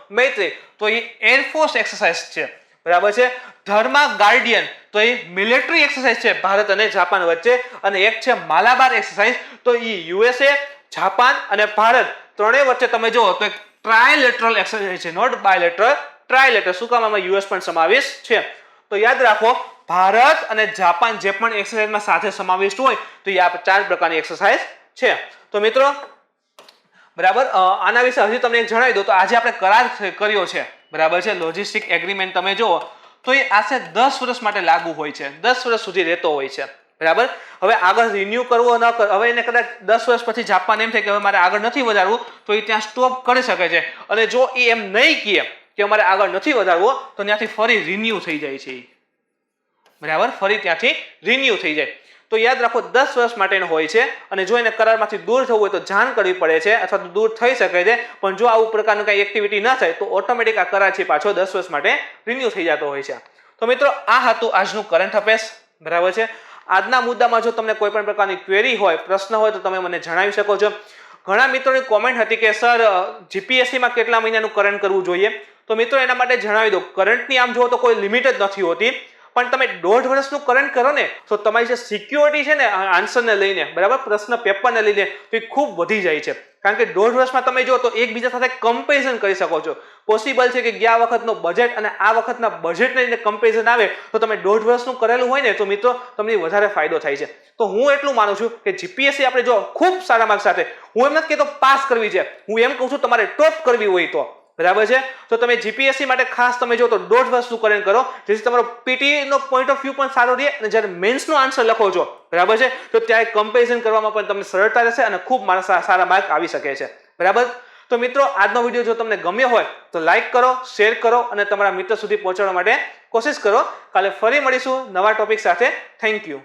[SPEAKER 2] મૈત્રી, તો એ એરફોર્સ એક્સરસાઇઝ છે, બરાબર છે. ધર્મા ગાર્ડિયન તો એ મિલિટરી એક્સરસાઇઝ છે ભારત અને જાપાન વચ્ચે, અને એક છે માલાબાર એક્સરસાઇઝ તો એ યુએસએ, જાપાન અને ભારત ત્રણેય વચ્ચે તમે જુઓ તો એક ટ્રાયલેટરલ એક્સરસાઇઝ છે, નોટ બાયલેટરલ, ટ્રાયલેટરલ. શું કામ આમાં યુએસ પણ સમાવેશ છે? તો યાદ રાખો ભારત અને જાપાન જે પણ એક્સરસાઇઝમાં સાથે સમાવિષ્ટ હોય તો એ આ 4 પ્રકારની એક્સરસાઇઝ છે. તો મિત્રો બરાબર, આના વિશે હજી તમને એક જણાવી દઉં તો આજે આપણે કરાર કર્યો છે, બરાબર છે, લોજિસ્ટિક એગ્રીમેન્ટ તમે જુઓ તો એ આશરે 10 વર્ષ માટે લાગુ હોય છે, 10 વર્ષ સુધી રહેતો હોય છે, બરાબર. હવે આગળ રિન્યુ કરવો ન કરવો, હવે એને કદાચ 10 વર્ષ પછી જાપાન એમ થાય કે હવે મારે આગળ નથી વધારવું તો એ ત્યાં સ્ટોપ કરી શકે છે, અને જો એ એમ નહીં કહે કે અમારે આગળ નથી વધારવો તો ત્યાંથી ફરી રિન્યુ થઈ જાય છે, બરાબર, ફરી ત્યાંથી રિન્યુ થઈ જાય. તો યાદ રાખો 10 વર્ષ માટેનો હોય છે, અને જો એને કરારમાંથી દૂર થવું હોય તો જાણ કરવી પડે છે અથવા તો દૂર થઈ શકે છે, પણ જો આવું પ્રકારનું કંઈ એક્ટિવિટી ન થાય તો ઓટોમેટિક આ કરાર છે પાછો 10 વર્ષ માટે રિન્યુ થઈ જતો હોય છે. તો મિત્રો આ હતું આજનું કરંટ અફેર્સ, બરાબર છે. આજના મુદ્દામાં જો તમને કોઈ પણ પ્રકારની ક્વેરી હોય, પ્રશ્ન હોય તો તમે મને જણાવી શકો છો. ઘણા મિત્રોની કોમેન્ટ હતી કે સર જીપીએસસીમાં કેટલા મહિનાનું કરંટ કરવું જોઈએ? તો મિત્રો એના માટે જણાવી દો, કરંટની આમ જુઓ તો કોઈ લિમિટ જ નથી હોતી, પણ તમે 1.5 વર્ષનું કરંટ કરો ને તો તમારી જે સિક્યોરિટી છે ને આન્સરને લઈને, બરાબર, પ્રશ્ન પેપરને લઈને તો એ ખૂબ વધી જાય છે. કારણ કે 1.5 વર્ષમાં તમે જો તો એકબીજા સાથે કમ્પેરિઝન કરી શકો છો. પોસિબલ છે કે ગયા વખતનો બજેટ અને આ વખતના બજેટને લઈને કમ્પેરિઝન આવે તો તમે 1.5 વર્ષનું કરેલું હોય ને તો મિત્રો તમને વધારે ફાયદો થાય છે. તો હું એટલું માનું છું કે જીપીએસસી આપણે જો ખૂબ સારા માર્ક સાથે, હું એમ નથી કહેતો પાસ કરવી છે, હું એમ કહું છું તમારે ટોપ કરવી હોય તો, બરાબર છે. તો તમે જીપીએસસી માટે ખાસ તમે જો તો 1.5 વર્ષનું કરંટ કરો, જેથી તમારો પીટી નો પોઈન્ટ ઓફ વ્યૂ પણ સારો રહે, અને જ્યારે મેન્સનો આન્સર લખો છો, બરાબર છે, તો ત્યારે કમ્પેરિઝન કરવામાં પણ તમને સરળતા રહેશે અને ખૂબ સારા માર્ક આવી શકે છે, બરાબર. તો મિત્રો આજનો વિડીયો જો તમને ગમ્યો હોય તો લાઈક કરો, શેર કરો અને તમારા મિત્રો સુધી પહોંચાડવા માટે કોશિશ કરો. કાલે ફરી મળીશું નવા ટોપિક સાથે. Thank you.